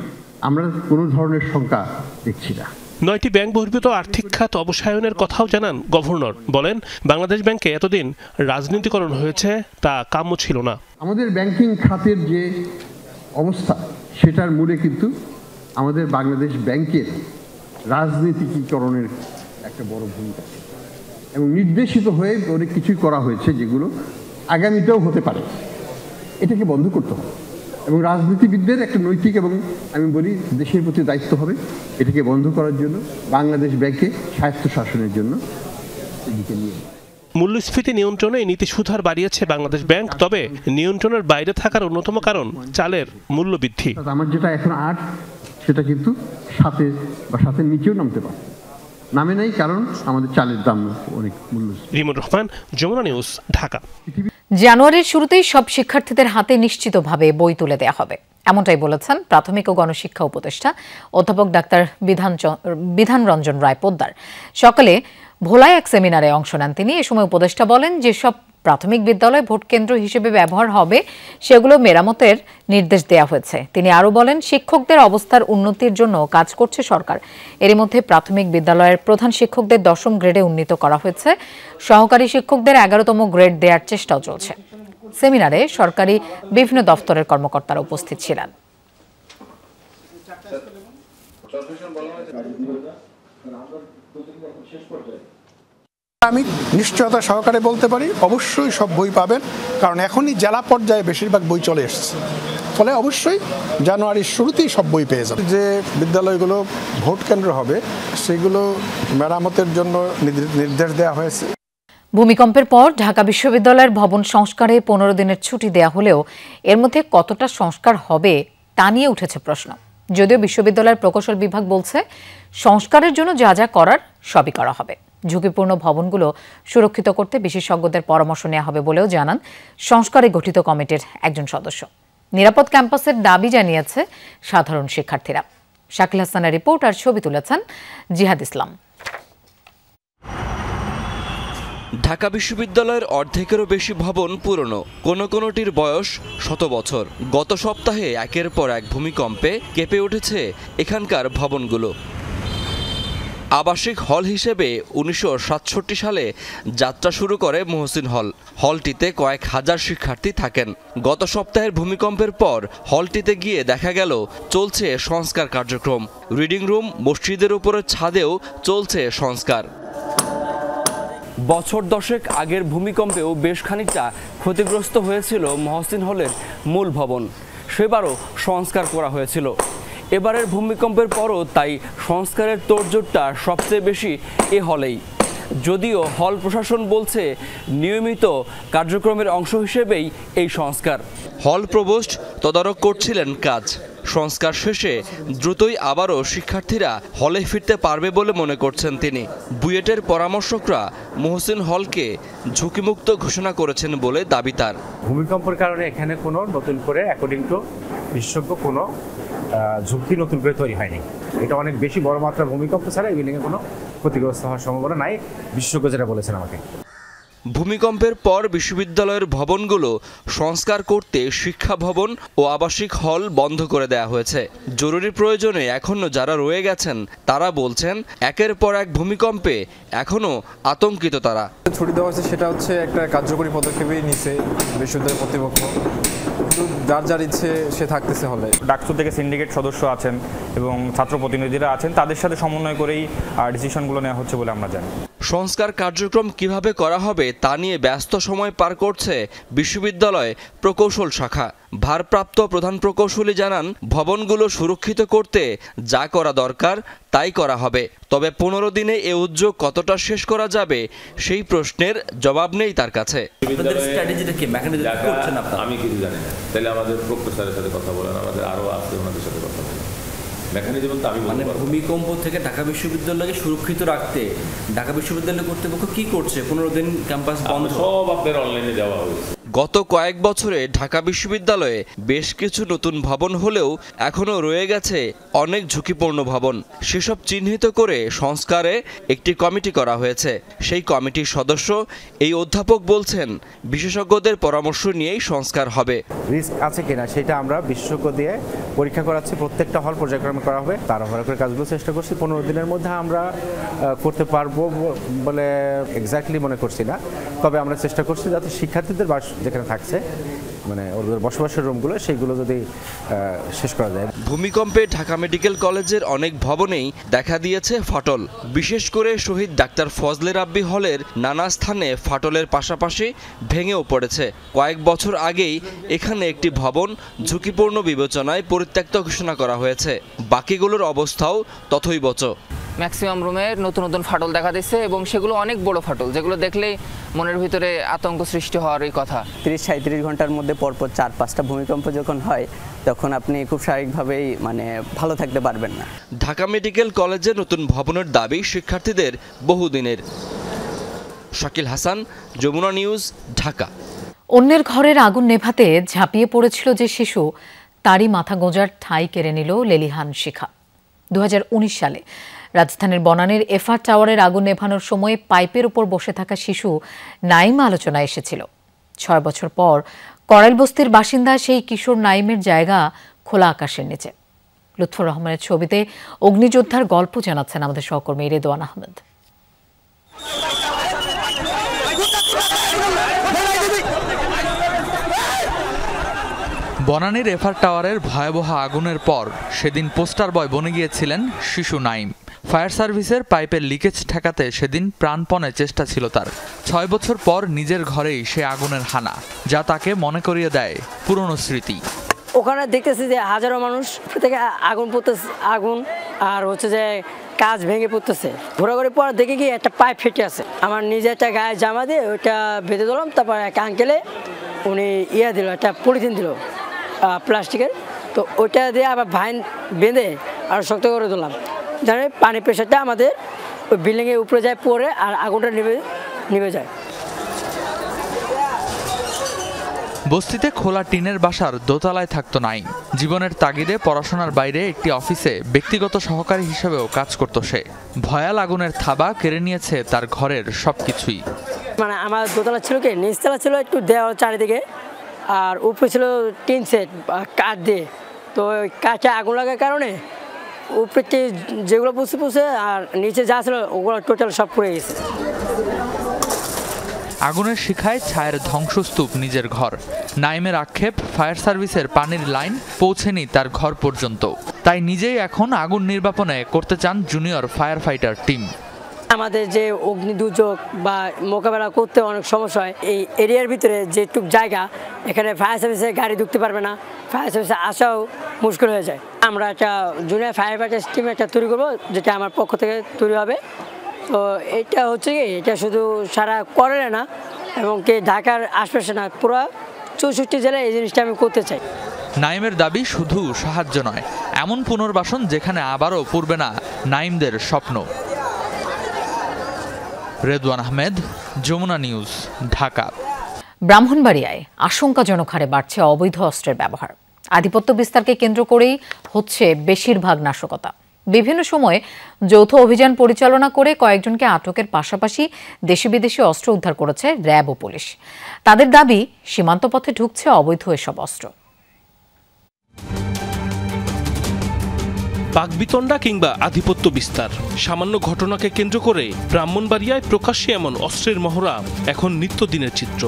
আমরা কোনো ধরনের শঙ্কা দেখছি না। 9টি ব্যাংক বহির্ভূত আর্থিক খাত অবসায়নের কথাও জানান গভর্নর। বলেন, বাংলাদেশ ব্যাংকে এতদিন রাজনীতিকরণ হয়েছে, তা কাম্য ছিল না। আমাদের ব্যাংকিং খাতের যে অবস্থা, সেটার মূলে কিন্তু আমাদের বাংলাদেশ ব্যাংকের রাজনীতিকরণের একটা বড় ভূমিকা এবং নির্দেশিত হয়ে অনেক কিছুই করা হয়েছে, যেগুলো আগামীতেও হতে পারে। এটাকে বন্ধ করতে হবে এবং রাজনীতিবিদদের একটা নৈতিক এবং আমি বলি দেশের প্রতি দায়িত্ব হবে এটাকে বন্ধ করার জন্য, বাংলাদেশ ব্যাংকে স্বায়ত্তশাসনের জন্য এদিকে নিয়ে। মূল্যস্ফীতি নিয়ন্ত্রণে নীতি সুধার বাড়িয়েছে বাংলাদেশ ব্যাংক, তবে নিয়ন্ত্রণের বাইরে থাকার অন্যতম কারণ চালের মূল্য বৃদ্ধি। আমার যেটা এখন 8, সেটা কিন্তু 7 বা 7-এর নিচেও নামতে পারে, নামে নাই, কারণ আমাদের চালের দাম অনেক মূল্য। রিমন রহমান, যমুনা নিউজ, ঢাকা। জানুয়ারির শুরুতেই সব শিক্ষার্থীদের হাতে নিশ্চিতভাবে বই তুলে দেওয়া হবে, এমনটাই বলেছেন প্রাথমিক ও গণশিক্ষা উপদেষ্টা অধ্যাপক ডাক্তার বিধান রঞ্জন রায় পোদ্দার। সকালে ভোলায় এক সেমিনারে অংশ নেন তিনি। এ সময় উপদেষ্টা বলেন, যেসব প্রাথমিক বিদ্যালয় ভোট কেন্দ্র হিসেবে ব্যবহার হবে সেগুলো মেরামতের নির্দেশ দেওয়া হয়েছে। তিনি আরও বলেন, শিক্ষকদের অবস্থার উন্নতির জন্য কাজ করছে সরকার। এরই মধ্যে প্রাথমিক বিদ্যালয়ের প্রধান শিক্ষকদের 10ম গ্রেডে উন্নীত করা হয়েছে। সহকারী শিক্ষকদের 11তম গ্রেড দেওয়ার চেষ্টাও চলছে। সেমিনারে সরকারি বিভিন্ন দপ্তরের কর্মকর্তারা উপস্থিত ছিলেন। আমি নিশ্চয়তা সহকারে বলতে পারি অবশ্যই সব বই পাবেন, কারণ এখনই জেলা পর্যায়ে বেশিরভাগ বই চলে এসেছে, ফলে অবশ্যই জানুয়ারির শুরুতেই সব বই পেয়ে যাবে। যে বিদ্যালয়গুলো ভোট কেন্দ্র হবে সেগুলো মেরামতের জন্য নির্দেশ দেওয়া হয়েছে। ভূমিকম্পের পর ঢাকা বিশ্ববিদ্যালয়ের ভবন সংস্কারে 15 দিনের ছুটি দেয়া হলেও এর মধ্যে কতটা সংস্কার হবে তা নিয়ে উঠেছে প্রশ্ন। যদিও বিশ্ববিদ্যালয়ের প্রকৌশল বিভাগ বলছে, সংস্কারের জন্য যা যা করার সবই করা হবে। ঝুঁকিপূর্ণ ভবনগুলো সুরক্ষিত করতে বিশেষজ্ঞদের পরামর্শ নেওয়া হবে বলেও জানান সংস্কারে গঠিত কমিটির একজন সদস্য। নিরাপদ ক্যাম্পাসের দাবি জানিয়েছে সাধারণ শিক্ষার্থীরা। শাকিল হাসানের রিপোর্ট আর ছবি তুলেছেন জিহাদ ইসলাম। ঢাকা বিশ্ববিদ্যালয়ের অর্ধেকেরও বেশি ভবন পুরনো, কোনোটির বয়স 100 বছর। গত সপ্তাহে একের পর এক ভূমিকম্পে কেঁপে উঠেছে এখানকার ভবনগুলো। আবাসিক হল হিসেবে 1967 সালে যাত্রা শুরু করে মহসিন হল। হলটিতে কয়েক হাজার শিক্ষার্থী থাকেন। গত সপ্তাহের ভূমিকম্পের পর হলটিতে গিয়ে দেখা গেল চলছে সংস্কার কার্যক্রম। রিডিং রুম, মসজিদের উপরের ছাদেও চলছে সংস্কার। বছর 10 আগের ভূমিকম্পেও বেশ খানিকটা ক্ষতিগ্রস্ত হয়েছিল মহসিন হলের মূল ভবন। সেবারও সংস্কার করা হয়েছিল। এবারের ভূমিকম্পের পরও তাই সংস্কারের তোড়জোড়টা সবচেয়ে বেশি এ হলেই। যদিও হল প্রশাসন বলছে নিয়মিত কার্যক্রমের অংশ হিসেবেই এই সংস্কার। হল প্রভোস্ট তদারক করছিলেন কাজ। সংস্কার শেষে দ্রুতই আবারও শিক্ষার্থীরা হলে ফিরতে পারবে বলে মনে করছেন তিনি। বুয়েটের পরামর্শকরা মহসিন হলকে ঝুঁকিমুক্ত ঘোষণা করেছেন বলে দাবি তার। ভূমিকম্পের কারণে এখানে কোনো নতুন করে অ্যাকর্ডিং টু বিশেষজ্ঞ কোনো ঝুঁকি নতুন করে তৈরি হয়নি। এটা অনেক বেশি বড় মাত্রার ভূমিকম্প ছাড়া এই বিল্ডিংয়ে কোনো ক্ষতিগ্রস্ত হওয়ার সম্ভাবনা নাই, বিশেষজ্ঞ যেটা বলেছেন আমাকে। ভূমিকম্পের পর বিশ্ববিদ্যালয়ের ভবনগুলো সংস্কার করতে শিক্ষা ভবন ও আবাসিক হল বন্ধ করে দেয়া হয়েছে। জরুরি প্রয়োজনে এখনো যারা রয়ে গেছেন তারা বলছেন, একের পর এক ভূমিকম্পে এখনো আতঙ্কিত তারা। ছুটি দেওয়া হয়েছে সেটা হচ্ছে একটা কার্যকরী পদক্ষেপই নিছে বিশ্ববিদ্যালয় কর্তৃপক্ষ। যার যার ইচ্ছে সে থাকতেছে হলে। ডাকসু থেকে সিন্ডিকেট সদস্য আছেন এবং ছাত্র প্রতিনিধিরা আছেন, তাদের সাথে সমন্বয় করেই ডিসিশনগুলো নেওয়া হচ্ছে বলে আমরা জানি। সংস্কার কার্যক্রম কিভাবে করা হবে তা নিয়ে ব্যস্ত সময় পার করছে বিশ্ববিদ্যালয় প্রকৌশল শাখা। ভারপ্রাপ্ত প্রধান প্রকৌশলী জানান, ভবনগুলো সুরক্ষিত করতে যা করা দরকার তাই করা হবে। তবে 15 দিনে এ উদ্যোগ কতটা শেষ করা যাবে সেই প্রশ্নের জবাব নেই তার কাছে। আমি কিছু জানি না, তাহলে আমাদের প্রফেসরের সাথে কথা বলেন, আমাদের আরো আছে ওনাদের সাথে কথা বলেন। ভূমিকম্প থেকে ঢাকা বিশ্ববিদ্যালয়কে সুরক্ষিত রাখতে ঢাকা বিশ্ববিদ্যালয় কর্তৃপক্ষ কি করছে? 15 দিন ক্যাম্পাস বন্ধ, সব আপনার অনলাইনে দেওয়া হয়েছে। গত কয়েক বছরে ঢাকা বিশ্ববিদ্যালয়ে বেশ কিছু নতুন ভবন হলেও এখনও রয়ে গেছে অনেক ঝুঁকিপূর্ণ ভবন। সেসব চিহ্নিত করে সংস্কারে একটি কমিটি করা হয়েছে। সেই কমিটির সদস্য এই অধ্যাপক বলছেন, বিশেষজ্ঞদের পরামর্শ নিয়েই সংস্কার হবে। রিস্ক আছে কিনা সেটা আমরা বিশেষজ্ঞ দিয়ে পরীক্ষা করাচ্ছি। প্রত্যেকটা হল পর্যায়ক্রমে করা হবে। তাড়াহুড়া করে কাজগুলো চেষ্টা করছি। 15 দিনের মধ্যে আমরা করতে পারবো বলে এক্স্যাক্টলি মনে করছি না, তবে আমরা চেষ্টা করছি যাতে শিক্ষার্থীদের যেখানে থাকছে মানে ওদের বসবাসের রুমগুলো সেইগুলো যদি শেষ করা যায়। ভূমিকম্পে ঢাকা মেডিকেল কলেজের অনেক ভবনেই দেখা দিয়েছে ফাটল। বিশেষ করে শহীদ ডাক্তার ফজলে রাব্বি হলের নানা স্থানে ফাটলের পাশাপাশি ভেঙেও পড়েছে। কয়েক বছর আগেই এখানে একটি ভবন ঝুঁকিপূর্ণ বিবেচনায় পরিত্যক্ত ঘোষণা করা হয়েছে। বাকিগুলোর অবস্থাও তথৈবচ। ম্যাক্সিমাম রুমে নতুন নতুন ফাটল দেখা দিচ্ছে এবং সেগুলো অনেক বড় ফাটল, যেগুলো দেখলেই মনের ভিতরে আতঙ্ক সৃষ্টি হওয়ারই কথা। 30-37 ঘন্টার মধ্যে পরপর 4-5টা ভূমিকম্প যখন হয় তখন আপনি খুব স্বাভাবিকভাবেই ভালো থাকতে পারবেন না। ঢাকা মেডিকেল কলেজের নতুন ভবনের দাবি শিক্ষার্থীদের বহুদিনের। শাকিল হাসান, যমুনা নিউজ, ঢাকা। অন্যের ঘরের আগুন নেভাতে ঝাঁপিয়ে পড়েছিল যে শিশু, তারই মাথা গোঁজার ঠাঁই কেড়ে নিল লেলিহান শিখা। 2019 সালে রাজধানীর বনানীর এফআর টাওয়ারের আগুন নেভানোর সময় পাইপের উপর বসে থাকা শিশু নাইম আলোচনায় এসেছিল। 6 বছর পর করাইল বস্তির বাসিন্দা সেই কিশোর নাইমের জায়গা খোলা আকাশের নিচে। লুৎফর রহমানের ছবিতে অগ্নিযোদ্ধার গল্প জানাচ্ছেন আমাদের সহকর্মী রেদওয়ান আহমেদ। বনানীর এফআর টাওয়ারের ভয়াবহ আগুনের পর সেদিন পোস্টার বয় বনে গিয়েছিলেন শিশু নাইম। ফায়ার সার্ভিসের পাইপের লিকেজ ঠেকাতে সেদিন প্রাণপণে চেষ্টা ছিল তার। 6 বছর পর নিজের ঘরেই সে আগুনের হানা, যা তাকে মনে করিয়ে দেয় পুরনো স্মৃতি। ওখানে দেখতেছি যে হাজারো মানুষ থেকে আগুন পড়তেছে, আগুন আর হচ্ছে যে কাজ ভেঙে পড়তেছে। ঘোরাঘুরি পর দেখে কি একটা পাইপ ফেটে আছে। আমার নিজে একটা গায়ে জামা দিয়ে ওইটা বেঁধে দিলাম। তারপর এক আঙ্কেলে উনি দিল, একটা পলিথিন দিল প্লাস্টিকের, তো ওইটা দিয়ে আবার ভাইন বেঁধে আর শক্ত করে দিলাম। জানেন পানি প্রেশারটা আমাদের ওই বিল্ডিংয়ের উপরে যায়, পড়ে আর আগুনটা নিভে যায়। বস্তিতে খোলা টিনের বাসার দোতলায় থাকতো নাইম। জীবনের তাগিদে পড়াশোনার বাইরে একটি অফিসে ব্যক্তিগত সহকারী হিসেবেও কাজ করত সে। ভয়াল আগুনের থাবা কেড়ে নিয়েছে তার ঘরের সবকিছুই। মানে আমার দোতলা ছিল কি, নিচতলা ছিল একটু দেওয়াল চারিদিকে, আর উপরে ছিল টিন সেট কাঠ দিয়ে। তো কাঠে আগুন লাগার কারণে উপরে যেগুলো পুষে আর নিচে যা ছিল ওগুলো টোটাল সব পুড়ে গেছে। আগুনের শিখায় ছায়ের ধ্বংসস্তূপ নিজের ঘর। নাইমের আক্ষেপ, ফায়ার সার্ভিসের পানির লাইন পৌঁছেনি তার ঘর পর্যন্ত। তাই নিজেই এখন আগুন নির্বাপনে করতে চান জুনিয়র ফায়ার ফাইটার টিম। আমাদের যে অগ্নি দুর্যোগ বা মোকাবেলা করতে অনেক সমস্যা হয়, এই এরিয়ার ভিতরে যেটুক জায়গা, এখানে ফায়ার সার্ভিসে গাড়ি ঢুকতে পারবে না, ফায়ার সার্ভিসে আসাও মুশকিল হয়ে যায়। আমরা একটা জুনিয়র ফায়ার ফাইটার টিম একটা তৈরি করবো, যেটা আমার পক্ষ থেকে তৈরি হবে। তো এটা হচ্ছে কি, এটা শুধু সারা করে না এবং কি ঢাকার আশপাশে না, পুরো 64 জেলায় এই জিনিসটা আমি করতে চাই। নাইমের দাবি শুধু সাহায্য নয়, এমন পুনর্বাসন যেখানে আবারও পূর্বে না নাইমদের স্বপ্ন। রেদওয়ান আহমেদ, যমুনা নিউজ, ঢাকা। ব্রাহ্মণবাড়িয়ায় আশঙ্কাজনক হারে বাড়ছে অবৈধ অস্ত্রের ব্যবহার। আধিপত্য বিস্তারকে কেন্দ্র করেই হচ্ছে বেশিরভাগ নাশকতা। বিভিন্ন সময়ে যৌথ অভিযান পরিচালনা করে কয়েকজনকে আটকের পাশাপাশি দেশি বিদেশি অস্ত্র উদ্ধার করেছে র্যাব ও পুলিশ। তাদের দাবি, সীমান্ত পথে ঢুকছে অবৈধ এসব অস্ত্র। বাকবিতণ্ডা কিংবা আধিপত্য বিস্তার, সামান্য ঘটনাকে কেন্দ্র করে ব্রাহ্মণবাড়িয়ায় প্রকাশ্যে এমন অস্ত্রের মহড়া এখন নিত্যদিনের চিত্র।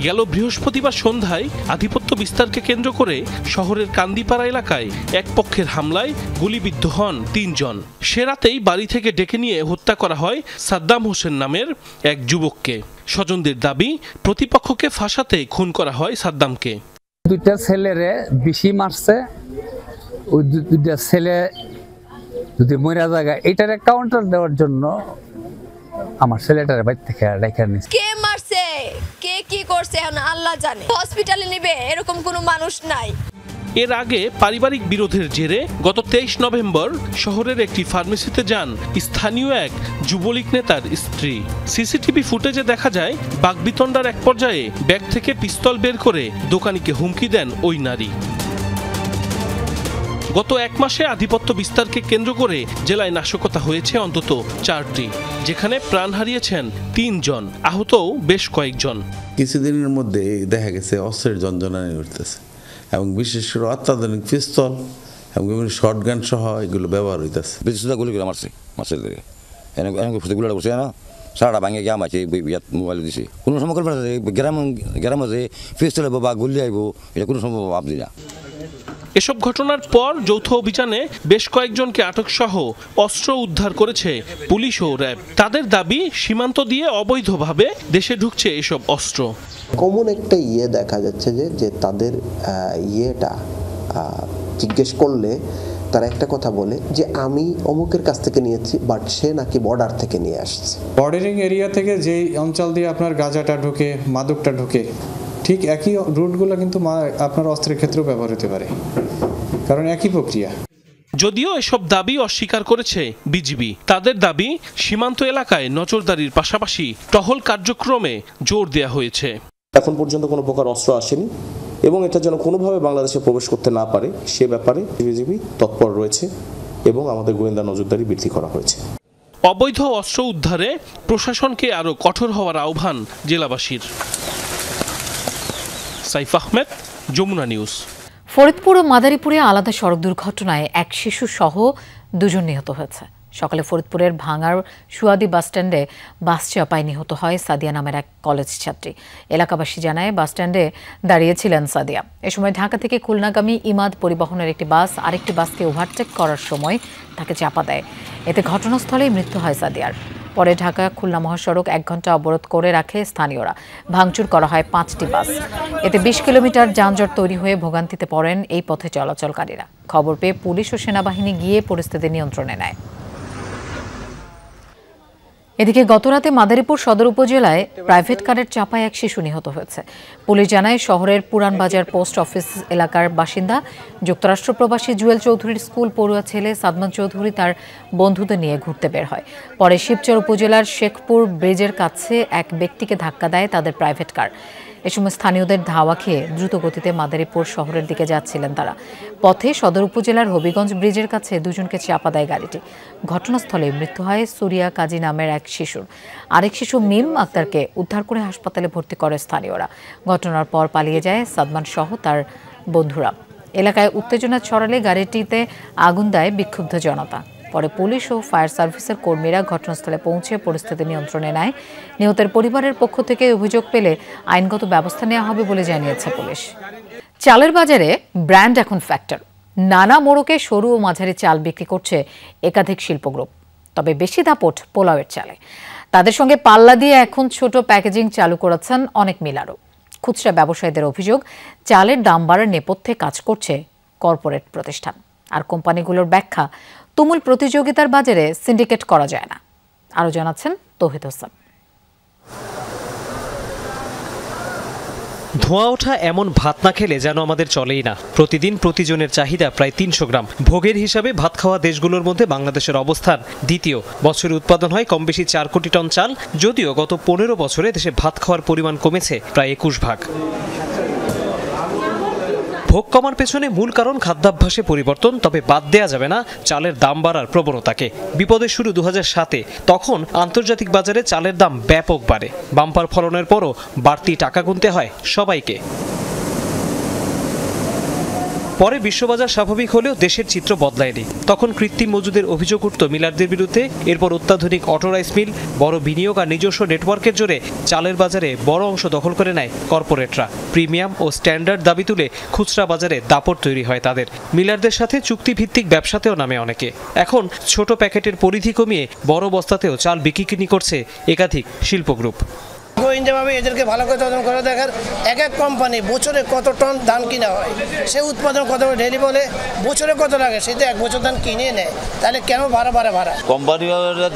গেল বৃহস্পতিবার সন্ধ্যায় আধিপত্য বিস্তারকে কেন্দ্র করে শহরের কান্দিপাড়া এলাকায় এক পক্ষের হামলায় গুলিবিদ্ধ হন 3 জন। সে রাতেই বাড়ি থেকে ডেকে নিয়ে হত্যা করা হয় সাদ্দাম হোসেন নামের এক যুবককে। স্বজনদের দাবি, প্রতিপক্ষকে ফাঁসাতে খুন করা হয় সাদ্দামকে। 2টা ছেলেরে বেশি মারছে, ওই 2টা ছেলে যদি মরা জায়গা এটার কাউন্টার দেওয়ার জন্য আমার ছেলেটার বাড়ি থেকে রেখে নিচ্ছে। কে মারছে, কে কি করছে এখন আল্লাহ জানে। হসপিটালে নিবে এরকম কোনো মানুষ নাই। এর আগে পারিবারিক বিরোধের জেরে গত 23 নভেম্বর শহরের একটি ফার্মেসিতে যান স্থানীয় এক যুবলীগ নেতার স্ত্রী। সিসিটিভি ফুটেজে দেখা যায়, বাকবিতণ্ডার এক পর্যায়ে ব্যাগ থেকে পিস্তল বের করে দোকানিকে হুমকি দেন ওই নারী। গত 1 মাসে আধিপত্য বিস্তারকে কেন্দ্র করে জেলায় নাশকতা হয়েছে অন্তত 4টি, যেখানে প্রাণ হারিয়েছেন 3 জন, আহতও বেশ কয়েকজন। কিছুদিনের মধ্যে দেখা গেছে অস্ত্রের ঝনঝনানি উঠতেছে এবং বিশেষ করে অত্যাধুনিক পিস্তল এবং শর্টগান সহ এগুলো ব্যবহার হইতেছে। গুলি করে মারছে গুলিটা করছে না, সারাটা ভাঙে গিয়ে আমাছে মোবাইলে দিছে। কোনো সময় করবে গ্রামে যে পিস্তল বা গুলি আইব, এটা কোনো সময় ভাবছি না। এসব ঘটনার পর যৌথ অভিযানে বেশ কয়েকজনকে আটক সহ অস্ত্র উদ্ধার করেছে পুলিশ ও র্যাব। তাদের দাবি, সীমান্ত দিয়ে অবৈধভাবে দেশে ঢুকছে এসব অস্ত্র। কমন একটা দেখা যাচ্ছে যে তাদের ইয়েটা জিজ্ঞেস করলে তারা একটা কথা বলে যে আমি অমুকের কাছ থেকে নিয়েছি, বাট সে নাকি বর্ডার থেকে নিয়ে আসছে। বর্ডারিং এরিয়া থেকে যেই অঞ্চল দিয়ে আপনার গাঁজাটা ঢুকে, মাদকটা ঢুকে, ঠিক একই রুটগুলো কিন্তু আপনার অস্ত্রের ক্ষেত্রেও ব্যবহার হতে পারে, কারণ একই প্রক্রিয়া। যদিও এসব দাবি অস্বীকার করেছে বিজিবি। তাদের দাবি, সীমান্ত এলাকায় নজরদারির পাশাপাশি টহল কার্যক্রমে জোর দেওয়া হয়েছে। এখন পর্যন্ত কোনো প্রকার অস্ত্র আসেনি এবং এটা যেন কোনোভাবে বাংলাদেশে প্রবেশ করতে না পারে সে ব্যাপারে বিজিবি তৎপর রয়েছে এবং আমাদের গোয়েন্দা নজরদারি বৃদ্ধি করা হয়েছে। অবৈধ অস্ত্র উদ্ধারে প্রশাসনকে আরও কঠোর হওয়ার আহ্বান জেলাবাসীর। সাইফ আহমেদ, যমুনা নিউজ। ফরিদপুর ও মাদারীপুরে আলাদা সড়ক দুর্ঘটনায় এক শিশু সহ 2 জন নিহত হয়েছে। সকালে ফরিদপুরের ভাঙার সুয়াদি বাসস্ট্যান্ডে বাস চাপায় নিহত হয় সাদিয়া নামের এক কলেজ ছাত্রী। এলাকাবাসী জানায় বাসস্ট্যান্ডে দাঁড়িয়েছিলেন সাদিয়া। এ সময় ঢাকা থেকে খুলনাগামী ইমাদ পরিবহনের একটি বাস আরেকটি বাসকে ওভারটেক করার সময় তাকে চাপা দেয়। এতে ঘটনাস্থলেই মৃত্যু হয় সাদিয়ার। পরে ঢাকা খুলনা মহাসড়ক 1 ঘন্টা অবরোধ করে রাখে স্থানীয়রা। ভাঙচুর করা হয় 5টি বাস। এতে 20 কিলোমিটার যানজট তৈরি হয়ে ভোগান্তিতে পড়েন এই পথে চলাচলকারীরা। খবর পেয়ে পুলিশ ও সেনাবাহিনী গিয়ে পরিস্থিতি নিয়ন্ত্রণে নেয়। এদিকে গতরাতে মাদারীপুর সদর উপজেলায় প্রাইভেট কারের চাপায় এক শিশু নিহত হয়েছে। পুলিশ জানায় শহরের পুরানবাজার পোস্ট অফিস এলাকার বাসিন্দা যুক্তরাষ্ট্র প্রবাসী জুয়েল চৌধুরীর স্কুল পড়ুয়া ছেলে সাদমান চৌধুরী তার বন্ধুদের নিয়ে ঘুরতে বের হয়। পরে শিবচর উপজেলার শেখপুর ব্রিজের কাছে এক ব্যক্তিকে ধাক্কা দেয় তাদের প্রাইভেট কার। এ সময় স্থানীয়দের ধাওয়া খেয়ে দ্রুত গতিতে মাদারীপুর শহরের দিকে যাচ্ছিলেন তারা। পথে সদর উপজেলার হবিগঞ্জ ব্রিজের কাছে 2 জনকে চাপা দেয় গাড়িটি। ঘটনাস্থলে মৃত্যু হয় সুরিয়া কাজী নামের এক শিশুর। আরেক শিশু মিম আক্তারকে উদ্ধার করে হাসপাতালে ভর্তি করে স্থানীয়রা। ঘটনার পর পালিয়ে যায় সাদমান সহ তার বন্ধুরা। এলাকায় উত্তেজনা ছড়ালে গাড়িটিতে আগুন দেয় বিক্ষুব্ধ জনতা। পরে পুলিশ ও ফায়ার সার্ভিসের কর্মীরা ঘটনাস্থলে পৌঁছে পরিস্থিতি নিয়ন্ত্রণে নেয়। নিহতের পরিবারের পক্ষ থেকে অভিযোগ পেলে আইনগত ব্যবস্থা নেওয়া হবে বলে জানিয়েছে পুলিশ। চালের বাজারে ব্র্যান্ড এখন ফ্যাক্টর। নানা মোড়কে সরু ও মাঝারি চাল বিক্রি করছে একাধিক শিল্প গ্রুপ। তবে বেশি দাপট পোলাওয়ের চালে। তাদের সঙ্গে পাল্লা দিয়ে এখন ছোট প্যাকেজিং চালু করেছেন অনেক মিলারও। খুচরা ব্যবসায়ীদের অভিযোগ, চালের দাম বাড়ার নেপথ্যে কাজ করছে কর্পোরেট প্রতিষ্ঠান। আর কোম্পানিগুলোর ব্যাখ্যা, তুমুল প্রতিযোগিতার বাজারে সিন্ডিকেট করা যায় না। আরও জানাচ্ছেন তৌহিদ হোসেন। ধোঁয়া ওঠা এমন ভাত না খেলে যেন আমাদের চলেই না। প্রতিদিন প্রতিজনের চাহিদা প্রায় 300 গ্রাম। ভোগের হিসাবে ভাত খাওয়া দেশগুলোর মধ্যে বাংলাদেশের অবস্থান দ্বিতীয়। বছরে উৎপাদন হয় কম বেশি 4 কোটি টন চাল। যদিও গত 15 বছরে দেশে ভাত খাওয়ার পরিমাণ কমেছে প্রায় 21 ভাগ। ভোগ কমার পেছনে মূল কারণ খাদ্যাভ্যাসে পরিবর্তন। তবে বাদ দেয়া যাবে না চালের দাম বাড়ার প্রবণতাকে। বিপদের শুরু 2007-এ। তখন আন্তর্জাতিক বাজারে চালের দাম ব্যাপক বাড়ে। বাম্পার ফলনের পরও বাড়তি টাকা গুনতে হয় সবাইকে। পরে বিশ্ববাজার স্বাভাবিক হলেও দেশের চিত্র বদলায়নি। তখন কৃত্রিম মজুদের অভিযোগ উঠত মিলারদের বিরুদ্ধে। এরপর অত্যাধুনিক অটো রাইস মিল, বড় বিনিয়োগ আর নিজস্ব নেটওয়ার্কের জোরে চালের বাজারে বড় অংশ দখল করে নেয় কর্পোরেটরা। প্রিমিয়াম ও স্ট্যান্ডার্ড দাবি তুলে খুচরা বাজারে দাপট তৈরি হয় তাদের। মিলারদের সাথে চুক্তিভিত্তিক ব্যবসাতেও নামে অনেকে। এখন ছোট প্যাকেটের পরিধি কমিয়ে বড় বস্তাতেও চাল বিক্রি করছে একাধিক শিল্প গ্রুপ। গোয়েন্দাভাবে এদেরকে ভালো করে তদন্ত করে দেখার, এক এক কোম্পানি বছরে কত টন ধান কিনা হয়, সে উৎপাদন কত ডেলি বলে, বছরে কত লাগে, সেটা 1 বছর ধান কিনে নেয়। তাহলে কেন ভাড়া কোম্পানি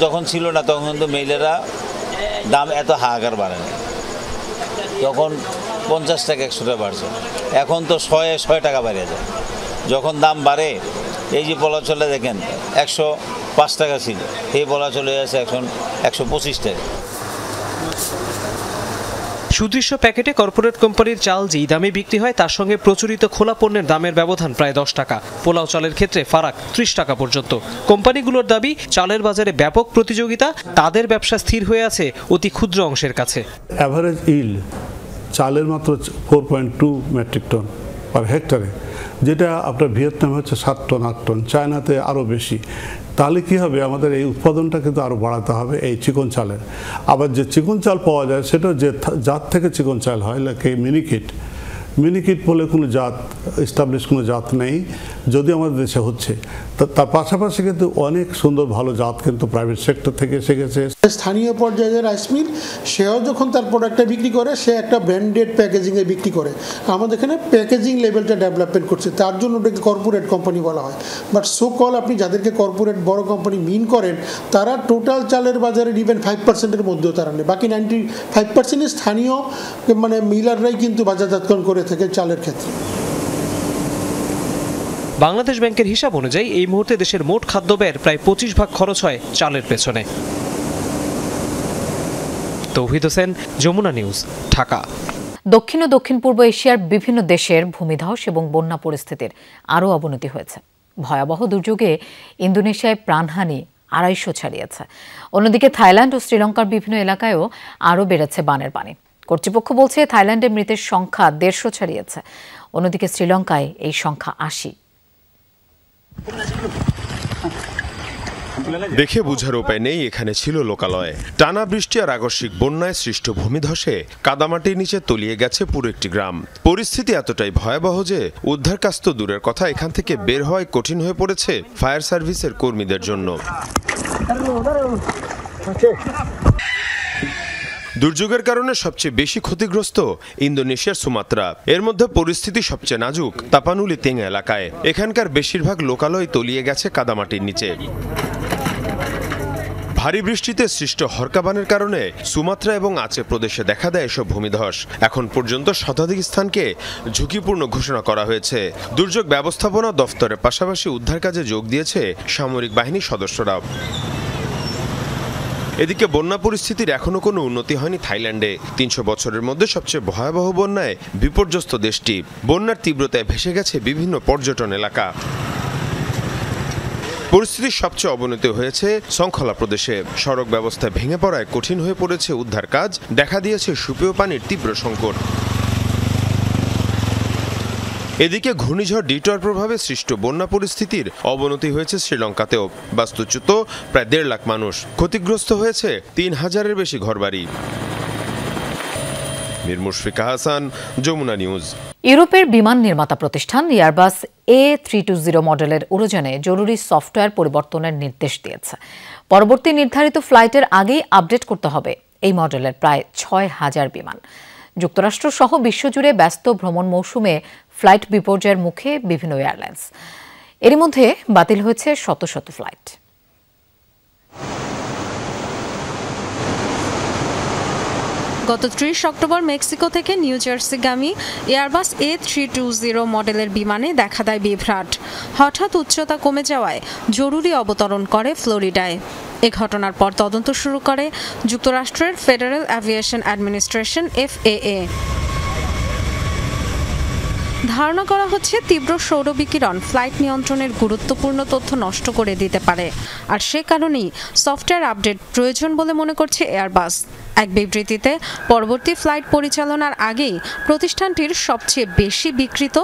যখন ছিল না তখন কিন্তু মেলেরা দাম এত হাহাকার বাড়েনি। তখন 50 টাকা 100 টাকা বাড়ছে, এখন তো 100 টাকা বাড়িয়ে যায়। যখন দাম বাড়ে, এই যে বলা চলে দেখেন 105 টাকা ছিল, এই বলা চলে যাচ্ছে এখন 125 টাকা। সুদৃশ্য প্যাকেটে কর্পোরেট কোম্পানির চাল যেই দামে বিক্রি হয় তার সঙ্গে প্রচলিত খোলা পণ্যের দামের ব্যবধান প্রায় 10 টাকা। পোলাও চালের ক্ষেত্রে ফারাক 30 টাকা পর্যন্ত। কোম্পানিগুলোর দাবি, চালের বাজারে ব্যাপক প্রতিযোগিতা, তাদের ব্যবসা স্থির হয়ে আছে অতি ক্ষুদ্র অংশের কাছে। অ্যাভারেজ ইল্ড চালের মাত্র 4.2 মেট্রিক টন পার হেক্টরে, যেটা আপনার ভিয়েতনামে হচ্ছে 7 টন 8 টন, চায়নাতে আরও বেশি। তাহলে কী হবে, আমাদের এই উৎপাদনটা কিন্তু আরও বাড়াতে হবে এই চিকন চালের। আবার যে চিকন চাল পাওয়া যায় সেটা যে জাত থেকে চিকন চাল হয়, লাইক এই মিনিকিট বলে কোনো জাত, এস্টাবলিশ কোনো জাত নেই, যদি আমাদের দেশে হচ্ছে। তার পাশাপাশি কিন্তু অনেক সুন্দর ভালো জাত কিন্তু প্রাইভেট সেক্টর থেকে এসে গেছে। স্থানীয় পর্যায়ে রাইস মিল, সেও যখন তার প্রোডাক্টটা বিক্রি করে, সে একটা ব্র্যান্ডেড প্যাকেজিংয়ে বিক্রি করে। আমাদের এখানে প্যাকেজিং লেভেলটা ডেভেলপমেন্ট করছে, তার জন্য ওটাকে কর্পোরেট কোম্পানি বলা হয়। বাট সো কল আপনি যাদেরকে কর্পোরেট বড় কোম্পানি মিন করেন, তারা টোটাল চালের বাজারে ইভেন 5%-এর মধ্যেও তারা নেই। বাকি 95% স্থানীয় মানে মিলাররাই কিন্তু বাজারজাতকরণ করে থাকে চালের ক্ষেত্রে। বাংলাদেশ ব্যাংকের হিসাব অনুযায়ী এই মুহূর্তে দেশের মোট খাদ্য ব্যয়ের প্রায় 25 ভাগ খরচ হয় চালের পেছনে। তৌহিদ হোসেন, যমুনা নিউজ, ঢাকা। দক্ষিণ ও দক্ষিণ পূর্ব এশিয়ার বিভিন্ন দেশের ভূমিধস এবং বন্যা পরিস্থিতির আরও অবনতি হয়েছে। ভয়াবহ দুর্যোগে ইন্দোনেশিয়ায় প্রাণহানি 250 ছাড়িয়েছে। অন্যদিকে থাইল্যান্ড ও শ্রীলঙ্কার বিভিন্ন এলাকায়ও আরও বেড়েছে বানের পানি। কর্তৃপক্ষ বলছে থাইল্যান্ডে মৃতের সংখ্যা 150 ছাড়িয়েছে। অন্যদিকে শ্রীলঙ্কায় এই সংখ্যা 80। দেখে বোঝার উপায় নেই এখানে ছিল লোকালয়। টানা বৃষ্টি আর আকস্মিক বন্যায় সৃষ্ট ভূমিধসে কাদামাটির নিচে তলিয়ে গেছে পুরো একটি গ্রাম। পরিস্থিতি এতটাই ভয়াবহ যে উদ্ধার কাজ তো দূরের কথা, এখান থেকে বের হওয়াই কঠিন হয়ে পড়েছে ফায়ার সার্ভিসের কর্মীদের জন্য। দুর্যোগের কারণে সবচেয়ে বেশি ক্ষতিগ্রস্ত ইন্দোনেশিয়ার সুমাত্রা। এর মধ্যে পরিস্থিতি সবচেয়ে নাজুক তাপানুলি তেঙ্গা এলাকায়। এখানকার বেশিরভাগ লোকালয় তলিয়ে গেছে কাদামাটির নিচে। ভারী বৃষ্টিতে সৃষ্ট হরকাবানের কারণে সুমাত্রা এবং আচে প্রদেশে দেখা দেয় এসব ভূমিধস। এখন পর্যন্ত শতাধিক স্থানকে ঝুঁকিপূর্ণ ঘোষণা করা হয়েছে। দুর্যোগ ব্যবস্থাপনা দফতরের পাশাপাশি উদ্ধার কাজে যোগ দিয়েছে সামরিক বাহিনীর সদস্যরা। এদিকে বন্যা পরিস্থিতির এখনো কোনো উন্নতি হয়নি থাইল্যান্ডে। 300 বছরের মধ্যে সবচেয়ে ভয়াবহ বন্যায় বিপর্যস্ত দেশটি। বন্যার তীব্রতায় ভেসে গেছে বিভিন্ন পর্যটন এলাকা। পরিস্থিতির সবচেয়ে অবনতি হয়েছে সংখলা প্রদেশে। সড়ক ব্যবস্থা ভেঙে পড়ায় কঠিন হয়ে পড়েছে উদ্ধার কাজ। দেখা দিয়েছে সুপেয় পানির তীব্র সংকট। এদিকে ঘূর্ণিঝড় ডিটর প্রভাবে সৃষ্ট বন্যা পরিস্থিতির অবনতি হয়েছে শ্রীলঙ্কাতেও। বাস্তুচ্যুত প্রায় 1.5 লাখ মানুষ। ক্ষতিগ্রস্ত হয়েছে 3000-এর বেশি ঘরবাড়ি। মীর মুশফিকা হাসান, যমুনা নিউজ। ইউরোপের বিমান নির্মাতা প্রতিষ্ঠান এয়ারবাস A320 মডেলের উড়োজানে জরুরি সফটওয়্যার পরিবর্তনের নির্দেশ দিয়েছে। পরবর্তী নির্ধারিত ফ্লাইটের আগেই আপডেট করতে হবে এই মডেলের প্রায় 6000 বিমান। যুক্তরাষ্ট্র সহ বিশ্বজুড়ে ব্যস্ত ভ্রমণ মৌসুমে ফ্লাইট বিপর্যয়ের মুখে বিভিন্ন এয়ারলাইন্স। এরই মধ্যে বাতিল হয়েছে শত শত ফ্লাইট। গত 30 অক্টোবর মেক্সিকো থেকে নিউ জার্সিগামী এয়ারবাস A320 মডেলের বিমানে দেখা দেয় বিভ্রাট। হঠাৎ উচ্চতা কমে যাওয়ায় জরুরি অবতরণ করে ফ্লোরিডায়। এ ঘটনার পর তদন্ত শুরু করে যুক্তরাষ্ট্রের ফেডারেল অ্যাভিয়েশন অ্যাডমিনিস্ট্রেশন FAA। ধারণা করা হচ্ছে তীব্র সৌরবিকিরণ ফ্লাইট নিয়ন্ত্রণের গুরুত্বপূর্ণ তথ্য নষ্ট করে দিতে পারে, আর সে কারণেই সফটওয়্যার আপডেট প্রয়োজন বলে মনে করছে এয়ারবাস। এক বিবৃতিতে পরবর্তী ফ্লাইট পরিচালনার আগেই প্রতিষ্ঠানটির সবচেয়ে বেশি বিক্রিত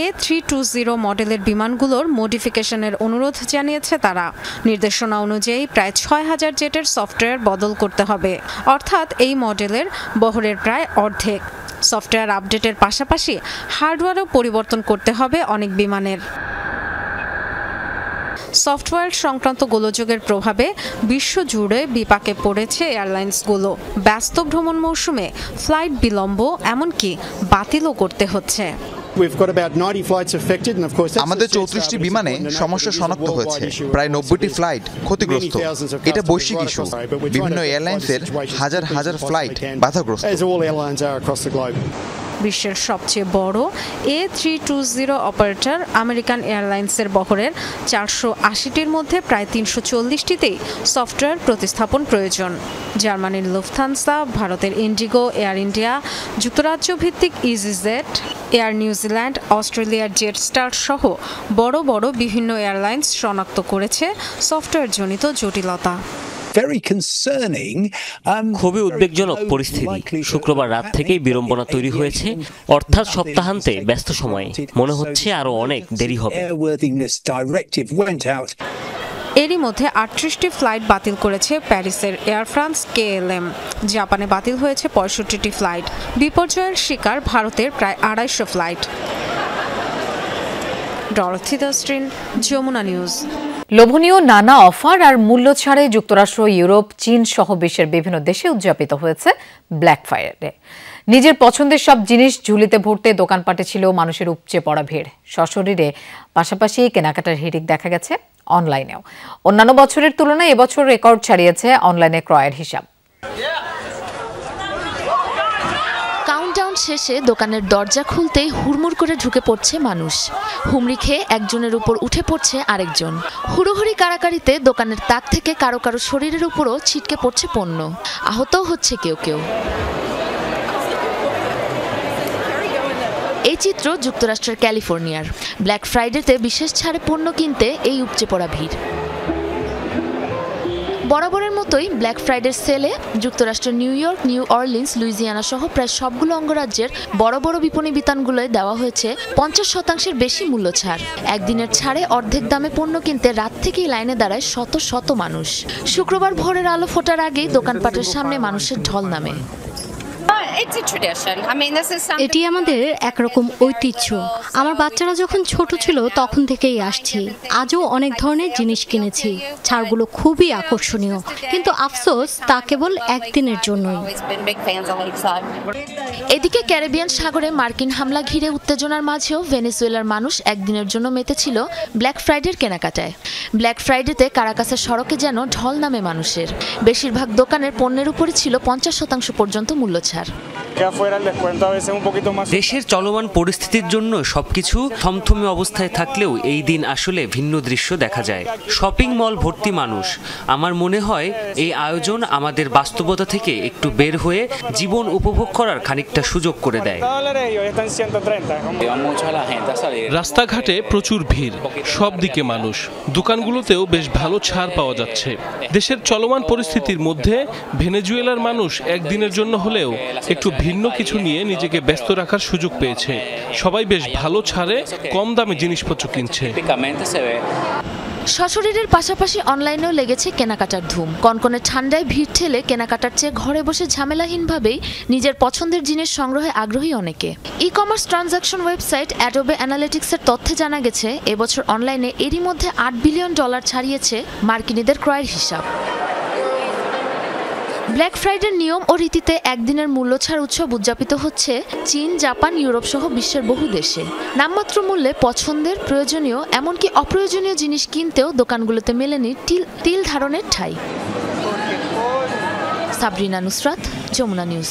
A320 মডেলের বিমানগুলোর মডিফিকেশনের অনুরোধ জানিয়েছে তারা। নির্দেশনা অনুযায়ী প্রায় 6000 জেটের সফটওয়্যার বদল করতে হবে, অর্থাৎ এই মডেলের বহরের প্রায় অর্ধেক। সফটওয়্যার আপডেটের পাশাপাশি হার্ডওয়্যারও পরিবর্তন করতে হবে অনেক বিমানের। সফটওয়্যার সংক্রান্ত গোলযোগের প্রভাবে বিশ্বজুড়ে বিপাকে পড়েছে এয়ারলাইন্সগুলো। ব্যস্ত ভ্রমণ মৌসুমে ফ্লাইট বিলম্ব, এমনকি বাতিলও করতে হচ্ছে। আমাদের 34টি বিমানে সমস্যা শনাক্ত হয়েছে, প্রায় 90টি ফ্লাইট ক্ষতিগ্রস্ত। এটা বৈশ্বিক ইস্যু। বিভিন্ন এয়ারলাইন্সের হাজার হাজার ফ্লাইট বাধাগ্রস্ত। বিশ্বের সবচেয়ে বড় A320 অপারেটর আমেরিকান এয়ারলাইন্সের বহরের 480টির মধ্যে প্রায় 340টিতেই সফটওয়্যার প্রতিস্থাপন প্রয়োজন। জার্মানির লুফথানসা, ভারতের ইন্ডিগো, এয়ার ইন্ডিয়া, যুক্তরাজ্য ভিত্তিক ইজিজেট, এয়ার নিউজিল্যান্ড, অস্ট্রেলিয়ার জেটস্টার সহ বড় বড় বিভিন্ন এয়ারলাইন্স শনাক্ত করেছে সফটওয়্যারজনিত জটিলতা। খুবই উদ্বেগজনক পরিস্থিতি। শুক্রবার রাত থেকেই বিড়ম্বনা তৈরি হয়েছে, অর্থাৎ সপ্তাহান্তে ব্যস্ত সময়ে। মনে হচ্ছে আরো অনেক দেরি হবে। এরই মধ্যে 38টি ফ্লাইট বাতিল করেছে প্যারিসের এয়ার ফ্রান্স KLM। জাপানে বাতিল হয়েছে 65টি ফ্লাইট। বিপর্যয়ের শিকার ভারতের প্রায় 250 ফ্লাইট। ডরথি দস্ট্রিন, যমুনা নিউজ। লোভনীয় নানা অফার আর মূল্য ছাড়ে যুক্তরাষ্ট্র, ইউরোপ, চীন সহ বিশ্বের বিভিন্ন দেশে উদযাপিত হয়েছে ব্ল্যাক ফ্রাইডে। নিজের পছন্দের সব জিনিস ঝুলিতে ভরতে দোকানপাটে ছিল মানুষের উপচে পড়া ভিড়। সশরীরে পাশাপাশি কেনাকাটার হিড়িক দেখা গেছে অনলাইনেও। অন্যান্য বছরের তুলনায় এবছর রেকর্ড ছাড়িয়েছে অনলাইনে ক্রয়ের হিসাব। কাউন্টডাউন শেষে দোকানের দরজা খুলতেই হুড়মুড় করে ঢুকে পড়ছে মানুষ। হুমড়ি খেয়ে একজনের উপর উঠে পড়ছে আরেকজন। হুড়োহুড়ি কাড়াকাড়িতে দোকানের তাক থেকে কারো কারো শরীরের উপরও ছিটকে পড়ছে পণ্য। আহতও হচ্ছে কেউ কেউ। এই চিত্র যুক্তরাষ্ট্রের ক্যালিফোর্নিয়ার। ব্ল্যাক ফ্রাইডেতে বিশেষ ছাড়ে পণ্য কিনতে এই উপচে পড়া ভিড়। বরাবরের মতোই ব্ল্যাক ফ্রাইডের সেলে যুক্তরাষ্ট্রের new York, new Orleans, Louisiana সহ প্রায় সবগুলো অঙ্গরাজ্যের বড় বড় বিপণী বিতানগুলোয় দেওয়া হয়েছে 50% বেশি মূল্য ছাড়। একদিনের ছাড়ে অর্ধেক দামে পণ্য কিনতে রাত থেকেই লাইনে দাঁড়ায় শত শত মানুষ। শুক্রবার ভোরের আলো ফোটার আগেই দোকানপাটের সামনে মানুষের ঢল নামে। এটি আমাদের একরকম ঐতিহ্য। আমার বাচ্চারা যখন ছোট ছিল তখন থেকেই আসছি। আজও অনেক ধরনের জিনিস কিনেছি। ছাড়গুলো খুবই আকর্ষণীয়, কিন্তু আফসোস তা কেবল একদিনের জন্যই। এদিকে ক্যারিবিয়ান সাগরে মার্কিন হামলা ঘিরে উত্তেজনার মাঝেও ভেনেজুয়েলার মানুষ একদিনের জন্য মেতেছিল ব্ল্যাক ফ্রাইডের কেনাকাটায়। ব্ল্যাক ফ্রাইডেতে কারাকাসের সড়কে যেন ঢল নামে মানুষের। বেশিরভাগ দোকানের পণ্যের উপরে ছিল 50% পর্যন্ত মূল্য ছাড়। দেশের চলমান পরিস্থিতির জন্য সবকিছু থমথমে অবস্থায় থাকলেও এই দিন আসলে ভিন্ন দৃশ্য দেখা যায়। শপিং মল ভর্তি মানুষ। আমার মনে হয় এই আয়োজন আমাদের বাস্তবতা থেকে একটু বের হয়ে জীবন উপভোগ করার খানিকটা সুযোগ করে দেয়। রাস্তাঘাটে প্রচুর ভিড়, সব দিকে মানুষ। দোকানগুলোতেও বেশ ভালো ছাড় পাওয়া যাচ্ছে। দেশের চলমান পরিস্থিতির মধ্যে ভেনেজুয়েলার মানুষ একদিনের জন্য হলেও একটু ভিন্ন কিছু নিয়ে নিজেকে ব্যস্ত রাখার সুযোগ পেয়েছে। সবাই বেশ ভালো ছাড়ে কম দামে জিনিসপত্র কিনছে। সশরীরের পাশাপাশি অনলাইনেও লেগেছে কেনাকাটার ধুম। কনকনে ঠান্ডায় ভিড় ঠেলে কেনাকাটার চেয়ে ঘরে বসে ঝামেলাহীনভাবেই নিজের পছন্দের জিনিস সংগ্রহে আগ্রহী অনেকে। E commerce transaction website Adobe অ্যানালিটিক্সের তথ্যে জানা গেছে, এবছর অনলাইনে এরই মধ্যে $8 বিলিয়ন ছাড়িয়েছে মার্কিনীদের ক্রয়ের হিসাব। ব্ল্যাক ফ্রাইডের নিয়ম ও রীতিতে একদিনের মূল্য ছাড় উৎসব উদযাপিত হচ্ছে চীন, জাপান, ইউরোপ সহ বিশ্বের বহু দেশে। নামমাত্র মূল্যে পছন্দের, প্রয়োজনীয় এমনকি অপ্রয়োজনীয় জিনিস কিনতেও দোকানগুলোতে মেলেনি তিল ধারণের ঠাঁই। সাবরিনা নুসরাত, যমুনা নিউজ।